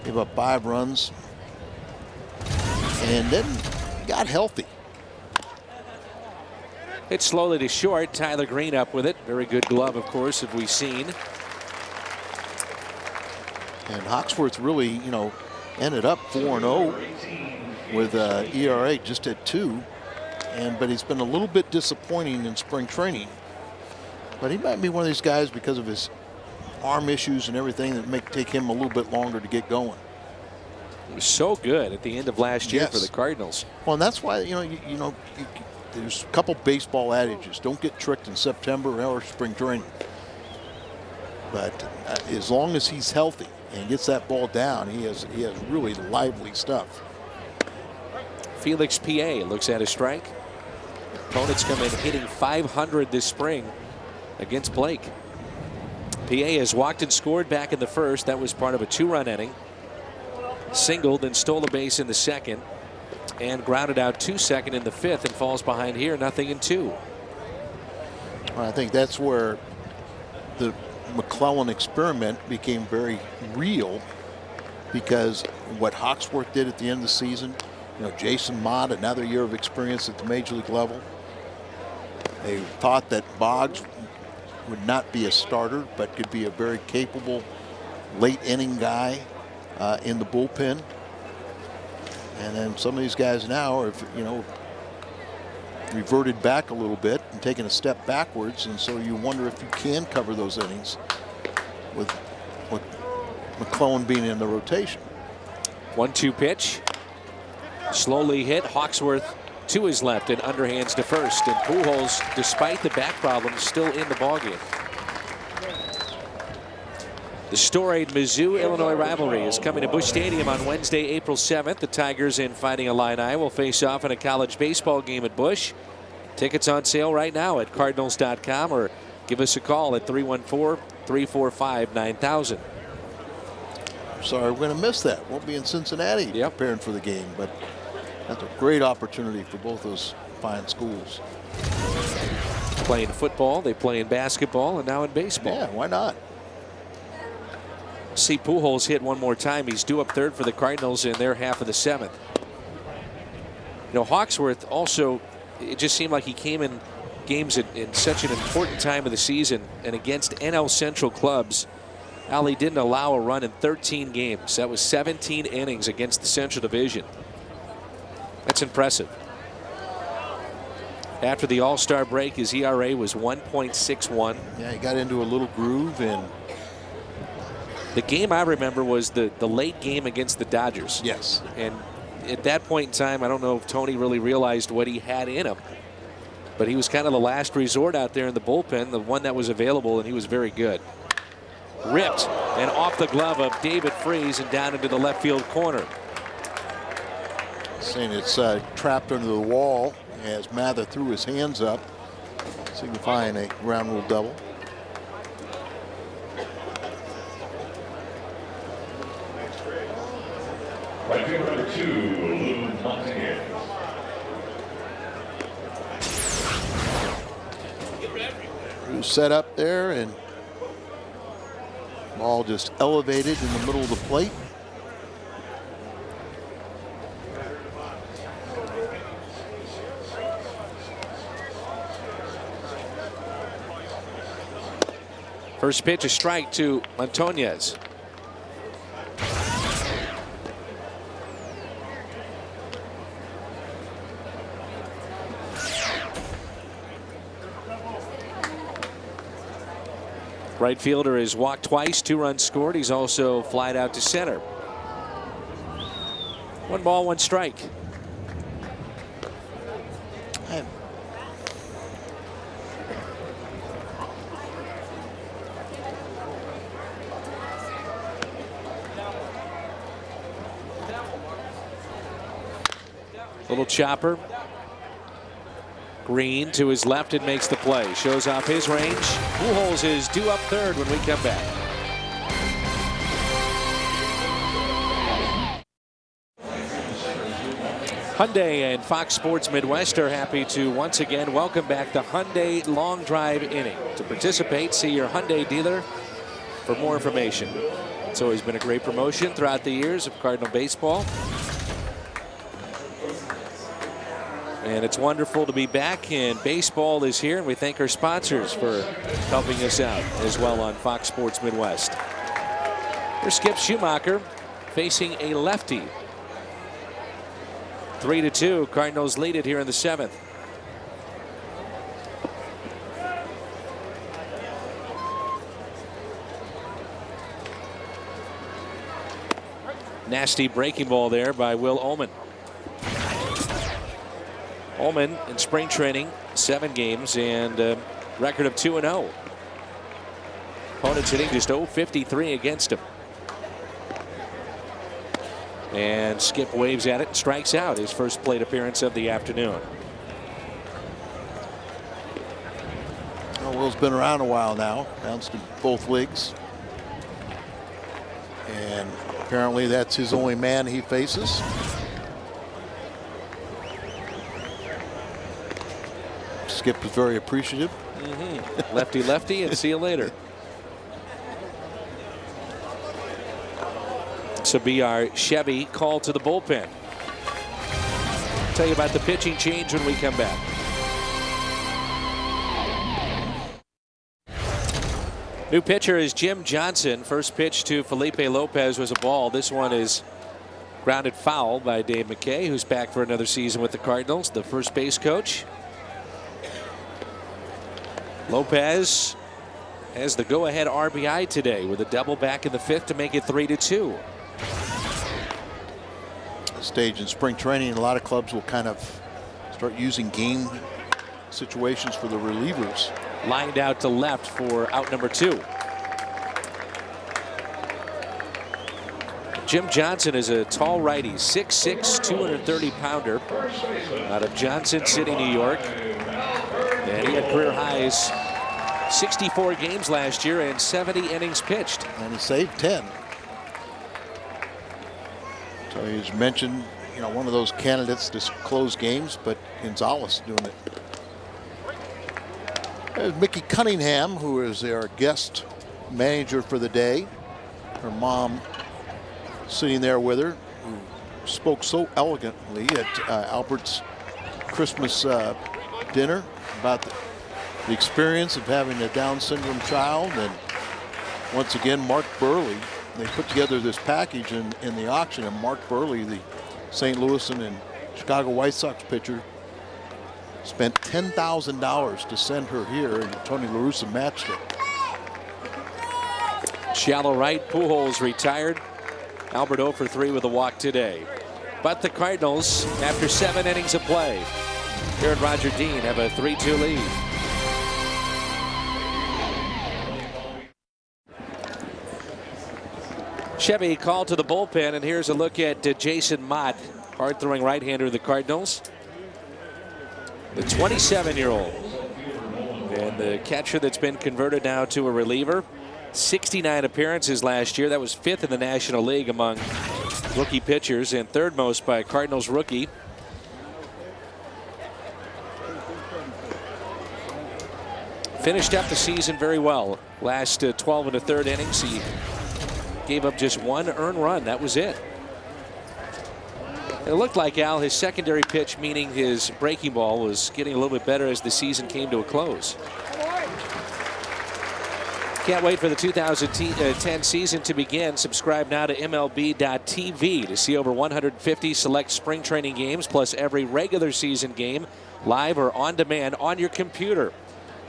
Gave up 5 runs. And then got healthy. Hit slowly to short. Tyler Green up with it. Very good glove, of course, have we seen. And Hawksworth really, you know, ended up 4-0 with ERA just at 2. But he's been a little bit disappointing in spring training. But he might be one of these guys, because of his arm issues and everything, that may take him a little bit longer to get going. He was so good at the end of last year for the Cardinals. Well, and that's why, there's a couple baseball adages. Don't get tricked in September or spring training. But as long as he's healthy and gets that ball down, he has really lively stuff. Felix P.A. looks at a strike. Opponents come in hitting .500 this spring against Blake. P.A. has walked and scored back in the first. That was part of a 2-run inning. Singled and stole a base in the second, and grounded out 2 second in the 5th, and falls behind here 0-2. Well, I think that's where the McClellan experiment became very real, because what Hawksworth did at the end of the season, you know, Jason Mott, another year of experience at the major league level. They thought that Boggs would not be a starter, but could be a very capable late inning guy in the bullpen. And then some of these guys now have, you know, reverted back a little bit and taken a step backwards. And so you wonder if you can cover those innings with McClellan being in the rotation. 1-2 pitch. Slowly hit. Hawksworth to his left and underhands to first. And Pujols, despite the back problems, still in the ballgame. The storied Mizzou-Illinois rivalry is coming to Busch Stadium on Wednesday, April 7th. The Tigers and Fighting Illini will face off in a college baseball game at Busch. Tickets on sale right now at Cardinals.com, or give us a call at 314-345-9000. Sorry, we're going to miss that. We'll be in Cincinnati preparing for the game, but that's a great opportunity for both those fine schools. Playing football, they play in basketball, and now in baseball. Yeah, why not? See Pujols hit one more time. He's due up third for the Cardinals in their half of the 7th. You know, Hawksworth also, it just seemed like he came in games in such an important time of the season, and against NL Central clubs. He didn't allow a run in 13 games. That was 17 innings against the Central Division. That's impressive. After the All-Star break, his ERA was 1.61. Yeah, he got into a little groove, and the game I remember was the late game against the Dodgers. Yes. And at that point in time, I don't know if Tony really realized what he had in him, but he was kind of the last resort out there in the bullpen, the one that was available, and he was very good. Ripped and off the glove of David Freese and down into the left field corner. Saying it's trapped under the wall as Mather threw his hands up, signifying a ground rule double. Right field number 2, Lou Montague. Drew set up there, and ball just elevated in the middle of the plate. First pitch, a strike to Montañez. Right fielder has walked twice, 2 runs scored. He's also flied out to center. 1 ball, 1 strike. Little chopper. Green to his left and makes the play. Shows off his range. Pujols is due up third when we come back. Hyundai and Fox Sports Midwest are happy to once again welcome back the Hyundai Long Drive Inning. To participate, see your Hyundai dealer for more information. It's always been a great promotion throughout the years of Cardinal baseball. And it's wonderful to be back, and baseball is here, and we thank our sponsors for helping us out as well on Fox Sports Midwest. Here's Skip Schumacher facing a lefty. 3-2, Cardinals lead it here in the 7th. Nasty breaking ball there by Will Ullman. Ullman in spring training, 7 games and a record of 2-0. Opponents hitting just .053 against him. And Skip waves at it and strikes out, his first plate appearance of the afternoon. Well, Will's been around a while now, bounced in both leagues. And apparently that's his only man he faces. Skip is very appreciative. Lefty, lefty, and see you later. This will be our Chevy call to the bullpen. Tell you about the pitching change when we come back. New pitcher is Jim Johnson. First pitch to Felipe Lopez was a ball. This one is grounded foul by Dave McKay, who's back for another season with the Cardinals, the first base coach. Lopez has the go-ahead RBI today with a double back in the 5th to make it 3-2. Stage in spring training, a lot of clubs will kind of start using game situations for the relievers. Lined out to left for out number 2. Jim Johnson is a tall righty, 6'6", 230-pounder out of Johnson City, New York. And he had career highs 64 games last year and 70 innings pitched. And he saved 10. So he's mentioned, you know, one of those candidates to close games, but Gonzalez doing it. There's Mickey Cunningham, who is our guest manager for the day. Her mom sitting there with her, who spoke so elegantly at Albert's Christmas dinner about the experience of having a Down syndrome child. And once again, Mark Burley, they put together this package in the auction, and Mark Burley, the St. Louis and Chicago White Sox pitcher, spent $10,000 to send her here, and Tony La Russa matched it. Shallow right, Pujols retired. Albert 0 for 3 with a walk today. But the Cardinals, after 7 innings of play, here at Roger Dean, have a 3-2 lead. Chevy called to the bullpen, and here's a look at Jason Mott, hard-throwing right-hander of the Cardinals. The 27-year-old, and the catcher that's been converted now to a reliever. 69 appearances last year. That was 5th in the National League among rookie pitchers, and 3rd most by a Cardinals rookie. Finished up the season very well. Last 12 1/3 innings, he gave up just 1 earned run. That was it. It looked like, Al, his secondary pitch, meaning his breaking ball, was getting a little bit better as the season came to a close. Can't wait for the 2010 season to begin. Subscribe now to MLB.tv to see over 150 select spring training games, plus every regular season game, live or on demand on your computer.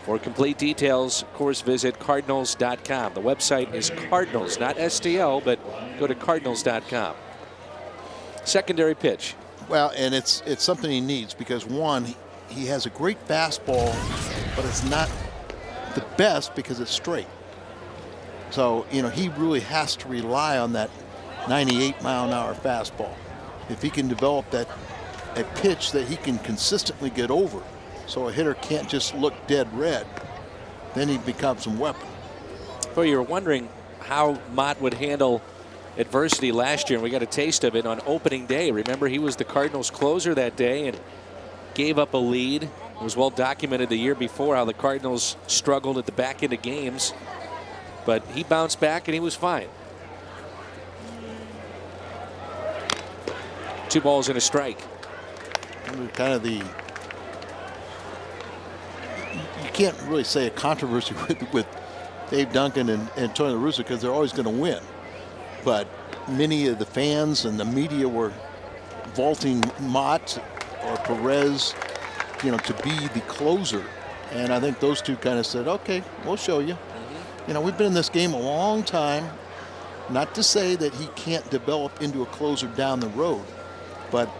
For complete details, of course, visit Cardinals.com. The website is Cardinals, not STL, but go to Cardinals.com. Secondary pitch. Well, and it's something he needs because, one, he has a great fastball, but it's not the best because it's straight. So, he really has to rely on that 98-mile-an-hour fastball. If he can develop a pitch that he can consistently get over, so a hitter can't just look dead red, then he becomes a weapon. Well, you were wondering how Mott would handle adversity last year, and we got a taste of it on opening day. Remember, he was the Cardinals closer that day and gave up a lead. It was well documented the year before how the Cardinals struggled at the back end of games, but he bounced back and he was fine. 2 balls and a strike. Kind of you can't really say a controversy with Dave Duncan and Tony La Russa because they're always going to win. But many of the fans and the media were vaulting Mott or Perez, to be the closer. And I think those two kind of said, okay, we'll show you. We've been in this game a long time. Not to say that he can't develop into a closer down the road, but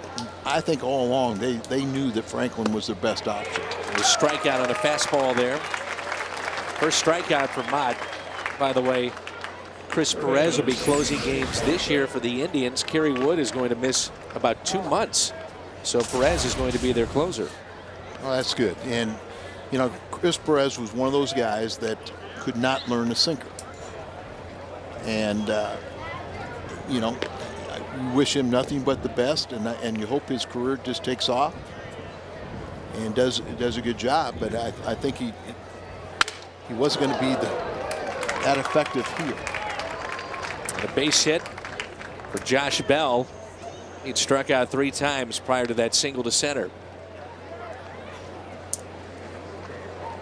I think all along they knew that Franklin was their best option. The strikeout on a fastball there. First strikeout for Mott. By the way, Chris Perez will be closing games this year for the Indians. Kerry Wood is going to miss about 2 months. So Perez is going to be their closer. Well, that's good. And, Chris Perez was one of those guys that could not learn a sinker. And, you wish him nothing but the best, and you hope his career just takes off and does a good job. But I think he wasn't going to be that effective here. And a base hit for Josh Bell. He'd struck out 3 times prior to that single to center.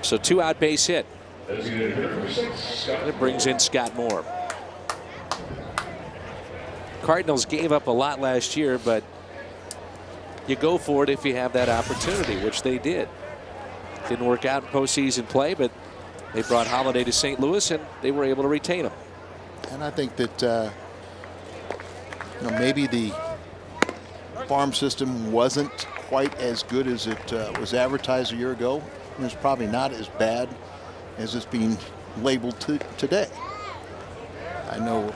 So 2-out base hit. It brings in Scott Moore. Cardinals gave up a lot last year, but you go for it if you have that opportunity, which they did. Didn't work out in postseason play, but they brought Holiday to St. Louis, and they were able to retain him. And I think that maybe the farm system wasn't quite as good as it was advertised a year ago. And it's probably not as bad as it's being labeled today. I know,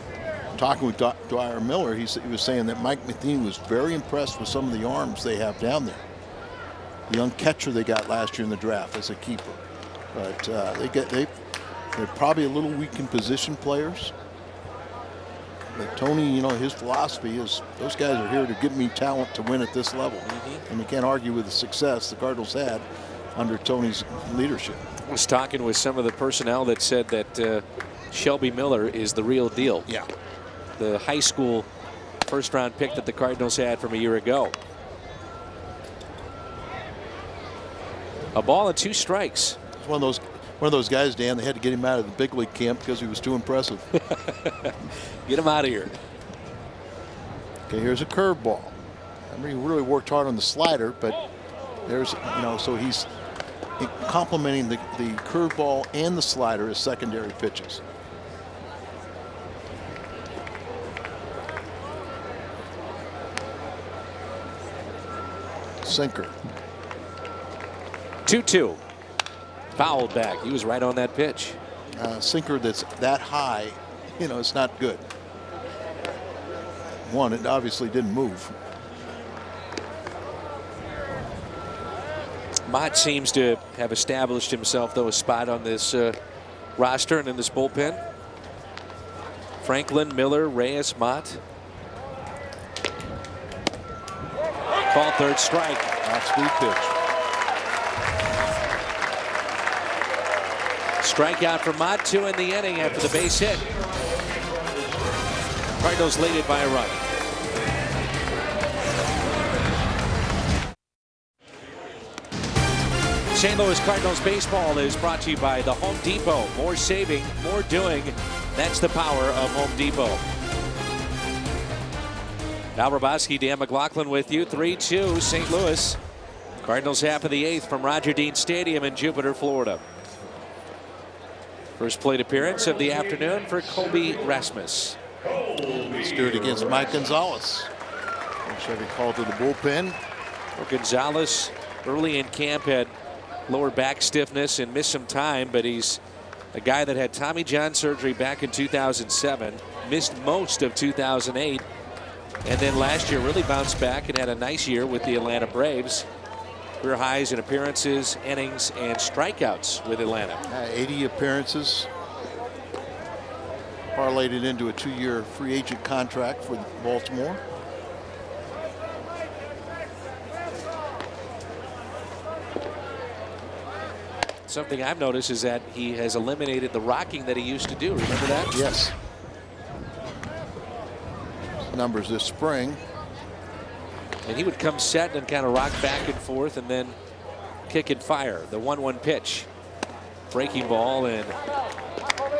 talking with Dwyer Miller, he was saying that Mike Matheny was very impressed with some of the arms they have down there. The young catcher they got last year in the draft as a keeper, but they're probably a little weak in position players. But Tony, his philosophy is those guys are here to give me talent to win at this level, and you can't argue with the success the Cardinals had under Tony's leadership. I was talking with some of the personnel that said that Shelby Miller is the real deal. Yeah. The high school first-round pick that the Cardinals had from a year ago. A ball and 2 strikes. It's one of those guys, Dan. They had to get him out of the big league camp because he was too impressive. Get him out of here. Okay, here's a curveball. I mean, he really worked hard on the slider, but there's, so he's complementing the curveball and the slider as secondary pitches. Sinker. 2-2. Fouled back. He was right on that pitch. Sinker that's that high, it's not good. One, it obviously didn't move. Mott seems to have established himself, though, a spot on this roster and in this bullpen. Franklin, Miller, Reyes, Mott. Call third strike. Off-speed pitch. Strikeout for Mott, 2 in the inning after the base hit. Cardinals lead it by a run. St. Louis Cardinals baseball is brought to you by the Home Depot. More saving, more doing. That's the power of Home Depot. Al Hrabosky, Dan McLaughlin with you. 3-2 St. Louis. Cardinals half of the eighth from Roger Dean Stadium in Jupiter, Florida. First plate appearance of the afternoon for Colby Rasmus. Let's do it against Mike Gonzalez. Chevy called to the bullpen. Well, Gonzalez early in camp had lower back stiffness and missed some time, but he's a guy that had Tommy John surgery back in 2007, missed most of 2008, and then last year really bounced back and had a nice year with the Atlanta Braves. Career highs in appearances, innings, and strikeouts with Atlanta. 80 appearances. Parlayed it into a 2-year free agent contract for Baltimore. Something I've noticed is that he has eliminated the rocking that he used to do. Remember that? Yes. Numbers this spring. And he would come set and kind of rock back and forth and then kick and fire. The 1-1 pitch. Breaking ball, and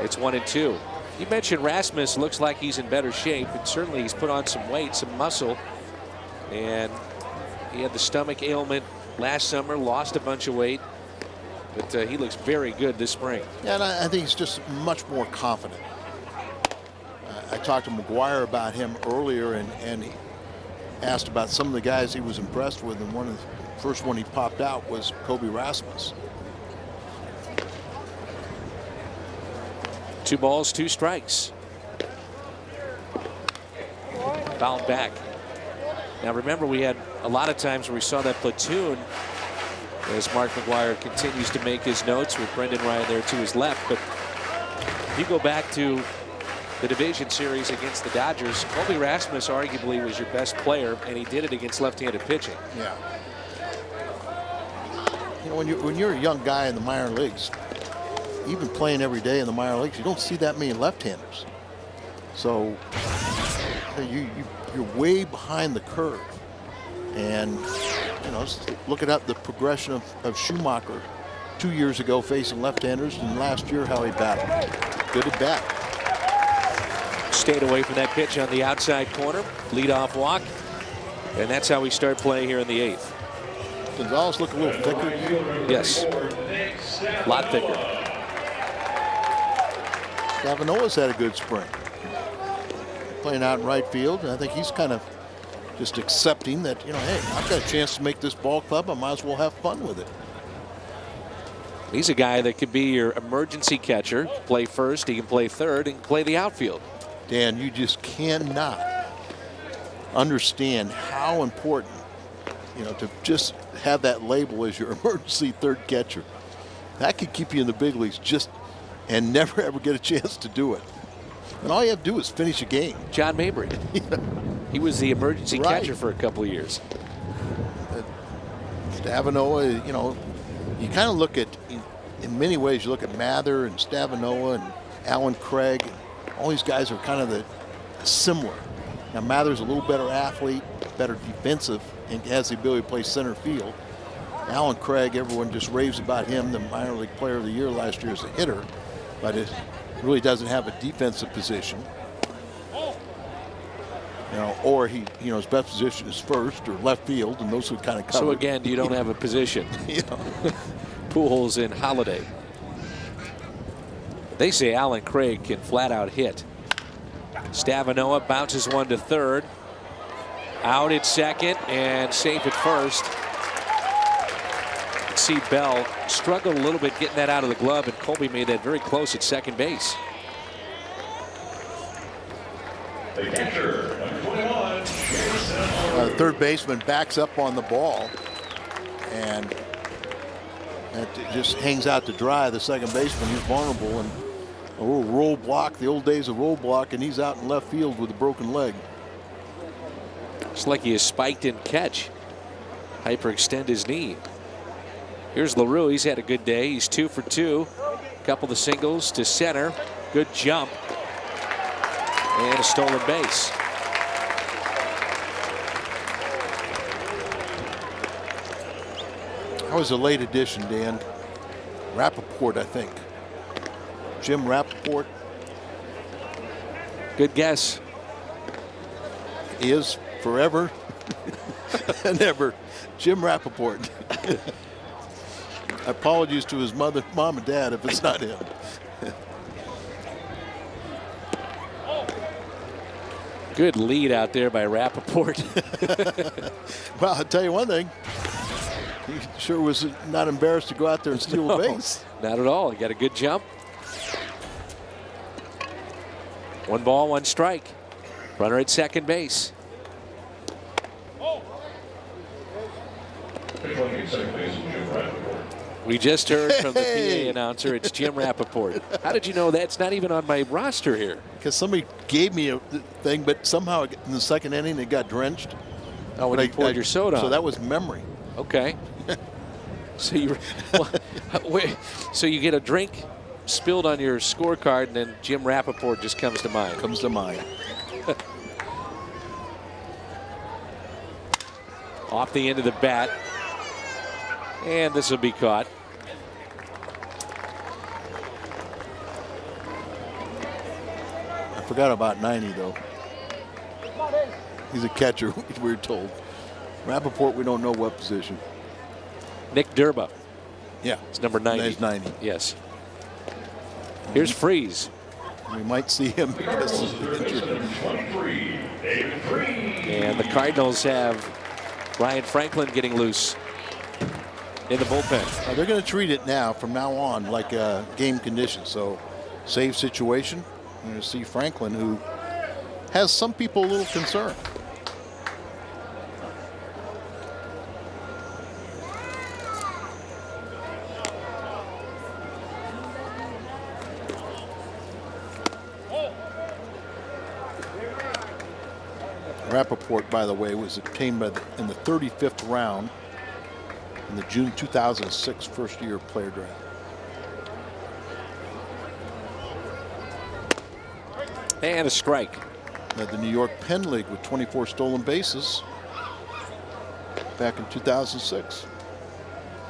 it's 1-2. You mentioned Rasmus looks like he's in better shape, and certainly he's put on some weight, some muscle. And he had the stomach ailment last summer, lost a bunch of weight. But he looks very good this spring. Yeah, and I think he's just much more confident. I talked to McGuire about him earlier, and he asked about some of the guys he was impressed with, and the first one he popped out was Colby Rasmus. 2 balls, 2 strikes. Fouled back. Now remember, we had a lot of times where we saw that platoon as Mark McGuire continues to make his notes with Brendan Ryan there to his left. But if you go back to the division series against the Dodgers, Colby Rasmus arguably was your best player, and he did it against left-handed pitching. Yeah. You know, when you're a young guy in the minor leagues, even playing every day in the minor leagues, you don't see that many left-handers. So you're way behind the curve. And you know, looking at the progression of Schumacher 2 years ago facing left-handers, and last year how he battled. Good at bat. Stayed away from that pitch on the outside corner. Leadoff walk. And that's how we start play here in the 8th. Gonzalez look a little thicker. Yes. A lot thicker. Cavanoa's had a good spring. Playing out in right field, and I think he's kind of just accepting that, you know, hey, I've got a chance to make this ball club. I might as well have fun with it. He's a guy that could be your emergency catcher. Play first, he can play third, and play the outfield. Dan, you just cannot understand how important, you know, to just have that label as your emergency third catcher. That could keep you in the big leagues just and never ever get a chance to do it. And all you have to do is finish a game. John Mabry. He was the emergency catcher for a couple of years. Stavanoa, you know, you kind of look at, in many ways, you look at Mather and Stavanoa and Alan Craig. All these guys are kind of the similar. Now Mather's a little better athlete, better defensive, and has the ability to play center field. Alan Craig, everyone just raves about him, the minor league player of the year last year as a hitter, but it really doesn't have a defensive position. You know, or he, you know, his best position is first or left field, and those would kind of cover. So again, you don't have a position. You know. Pujols and Holiday. They say Alan Craig can flat out hit. Stavanoa bounces one to third. Out at second and safe at first. You can see Bell struggled a little bit getting that out of the glove, and Colby made that very close at second base. The catcher, number 21, Third baseman backs up on the ball, and it just hangs out to dry. The second baseman, he's vulnerable, and a little roll block, the old days of roll block, and he's out in left field with a broken leg. It's like he is spiked in catch. Hyperextend his knee. Here's LaRue. He's had a good day. He's 2 for 2. A couple of singles to center. Good jump. And a stolen base. That was a late addition, Dan. Rappaport, I think. Jim Rappaport. Good guess. He is forever and ever Jim Rappaport. Apologies to his mom and dad if it's not him. Good lead out there by Rappaport. Well, I'll tell you one thing. He sure was not embarrassed to go out there and steal a base. Not at all. He got a good jump. 1 ball, 1 strike. Runner at second base. We just heard from the PA announcer, it's Jim Rappaport. How did you know that's not even on my roster here? Because somebody gave me a thing, but somehow in the second inning it got drenched. Oh, when you poured your soda on. So that was memory. Okay. So you, so you get a drink spilled on your scorecard, and then Jim Rappaport just comes to mind. Comes to mind. Off the end of the bat. And this will be caught. I forgot about 90, though. He's a catcher, we're told. Rappaport, we don't know what position. Nick Durba. Yeah. It's number 90. He's 90. Yes. Here's Freeze. We might see him because he's injured. And the Cardinals have Ryan Franklin getting loose in the bullpen. They're going to treat it now, from now on, like a game condition. So, save situation. You're going to see Franklin, who has some people a little concerned. Rappaport, by the way, was obtained in the 35th round in the June 2006 first-year player draft. And a strike. Led the New York Penn League with 24 stolen bases back in 2006.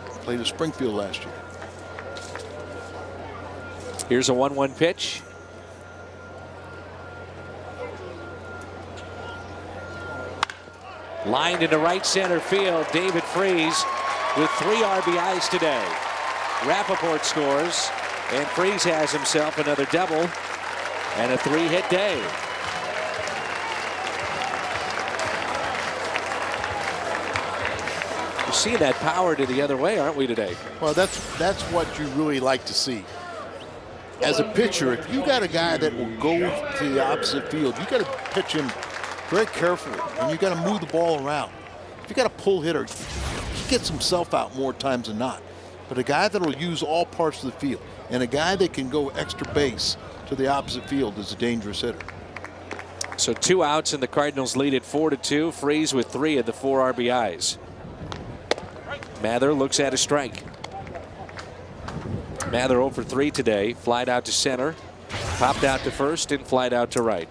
Played at Springfield last year. Here's a 1-1 pitch. Lined into right center field. David Freese with 3 RBIs today. Rappaport scores, and Freese has himself another double and a 3-hit day. We're seeing that power to the other way, aren't we, today? Well, that's what you really like to see. As a pitcher, if you got a guy that will go to the opposite field, you got to pitch him very carefully, and you got to move the ball around. If you got a pull hitter, he gets himself out more times than not. But a guy that will use all parts of the field, and a guy that can go extra base to the opposite field is a dangerous hitter. So 2 outs, and the Cardinals lead at 4-2. Freese with 3 of the 4 RBIs. Mather looks at a strike. Mather 0 for 3 today. Flied out to center, popped out to first, and flied out to right.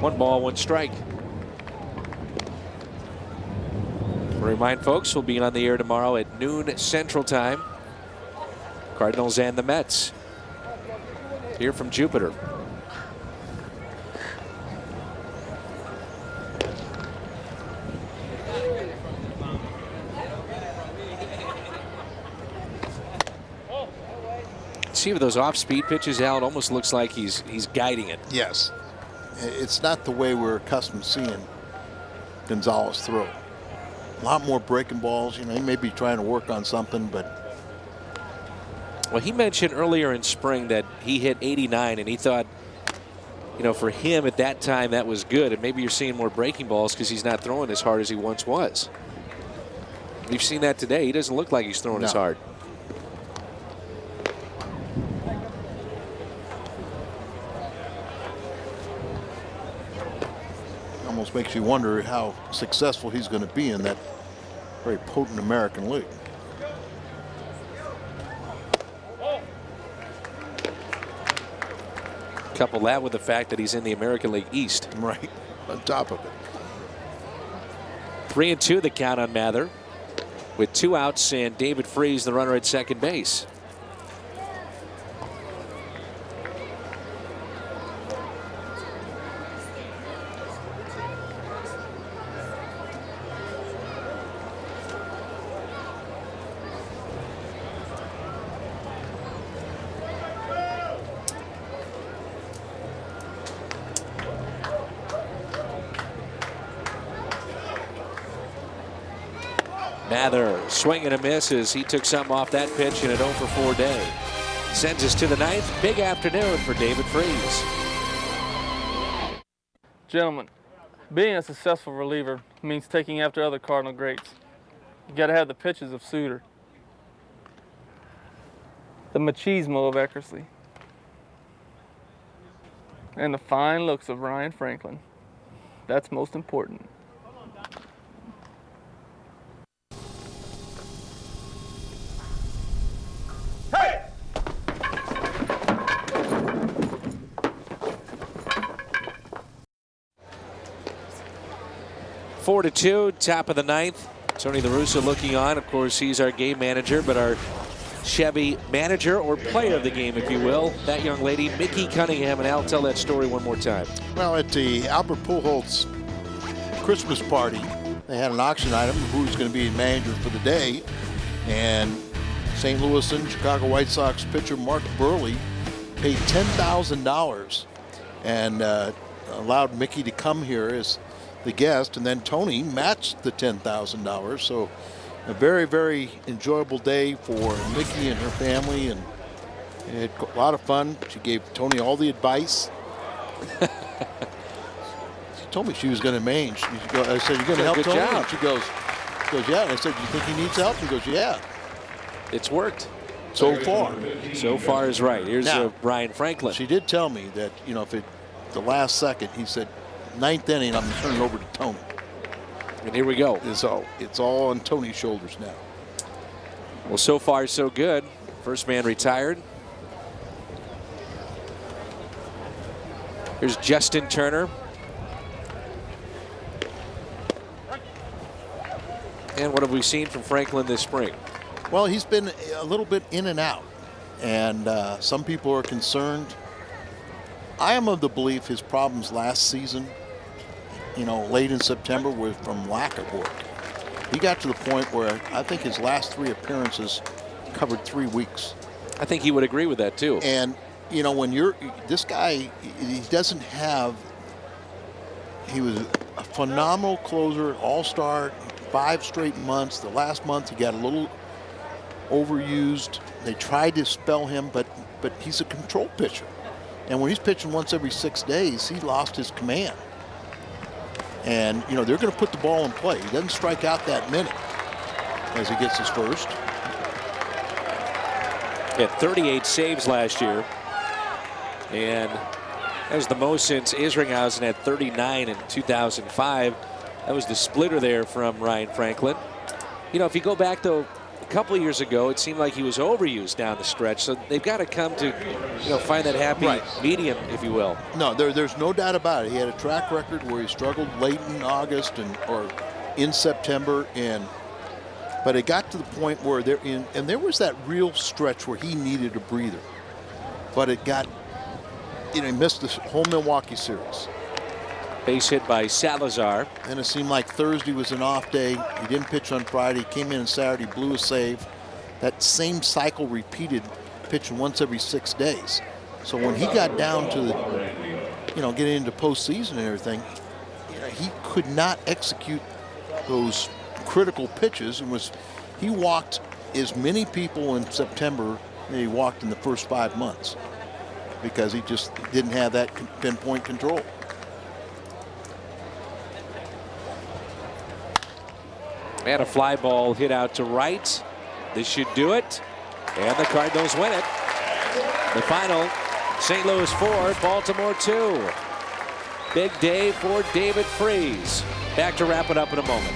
One ball, 1 strike. Remind folks, we'll be on the air tomorrow at noon Central Time. Cardinals and the Mets. Here from Jupiter. See with those off-speed pitches, Al, it almost looks like he's guiding it. Yes. It's not the way we're accustomed to seeing Gonzalez throw. A lot more breaking balls. You know, he may be trying to work on something, but. Well, he mentioned earlier in spring that he hit 89, and he thought, you know, for him at that time that was good. And maybe you're seeing more breaking balls because he's not throwing as hard as he once was. We've seen that today. He doesn't look like he's throwing as hard. Almost makes you wonder how successful he's going to be in that very potent American League. Couple that with the fact that he's in the American League East. Right, on top of it. 3-2 the count on Mather, with 2 outs and David Freese, the runner at second base. Mather swing and a miss as he took something off that pitch in an 0-for-4 day. Sends us to the 9th. Big afternoon for David Freese. Gentlemen, being a successful reliever means taking after other Cardinal greats. You got to have the pitches of Suter, the machismo of Eckersley, and the fine looks of Ryan Franklin. That's most important. Hey! 4-2, top of the 9th. Tony La Russa looking on. Of course, he's our game manager, but our Chevy manager or player of the game, if you will, that young lady, Mickey Cunningham. And Al, tell that story one more time. Well, at the Albert Pujols Christmas party, they had an auction item of who's going to be manager for the day, and St. Louis and Chicago White Sox pitcher Mark Burley paid $10,000 and allowed Mickey to come here as the guest, and then Tony matched the $10,000. So a very, very enjoyable day for Mickey and her family, and it had a lot of fun. She gave Tony all the advice. She told me she was going to manage. I said, "You're going to help Good Tony?" job. And she goes, "Yeah." And I said, "Do you think he needs help?" He goes, "Yeah." It's worked. So far. So far is right. Here's Now, Brian Franklin. She did tell me that, you know, if it the last second, he said, 9th inning, I'm going to turn it over to Tony. And here we go. It's all on Tony's shoulders now. Well, so far so good. First man retired. Here's Justin Turner. And what have we seen from Franklin this spring? Well, he's been a little bit in and out, and some people are concerned. I am of the belief his problems last season, you know, late in September, were from lack of work. He got to the point where I think his last 3 appearances covered 3 weeks. I think he would agree with that too. And, you know, when you're this guy, he doesn't have, he was a phenomenal closer, all-star, 5 straight months. The last month he got a little overused. They tried to spell him, but he's a control pitcher. And when he's pitching once every 6 days, he lost his command. And, you know, they're going to put the ball in play. He doesn't strike out that many as he gets his first. He had 38 saves last year. And that was the most since Isringhausen had 39 in 2005. That was the splitter there from Ryan Franklin. You know, if you go back, though, a couple of years ago, it seemed like he was overused down the stretch. So they've got to come to, you know, find that happy medium, if you will. No, there's no doubt about it. He had a track record where he struggled late in August or in September, but it got to the point where there was that real stretch where he needed a breather. But it got, you know, he missed the whole Milwaukee series. Base hit by Salazar. And it seemed like Thursday was an off day. He didn't pitch on Friday. Came in on Saturday, blew a save. That same cycle repeated, pitching once every 6 days. So when he got down to the, you know, getting into postseason and everything, you know, he could not execute those critical pitches, and he walked as many people in September than he walked in the first 5 months because he just didn't have that pinpoint control. And a fly ball hit out to right. This should do it. And the Cardinals win it. The final, St. Louis 4, Baltimore 2. Big day for David Freese. Back to wrap it up in a moment.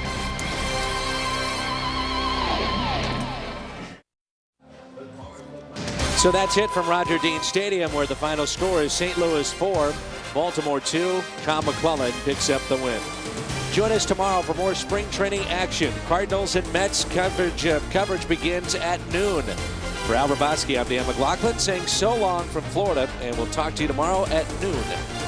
So that's it from Roger Dean Stadium, where the final score is St. Louis 4, Baltimore 2. Kyle McClellan picks up the win. Join us tomorrow for more spring training action. Cardinals and Mets coverage begins at noon. For Al Roboski, I'm Dan McLaughlin saying so long from Florida, and we'll talk to you tomorrow at noon.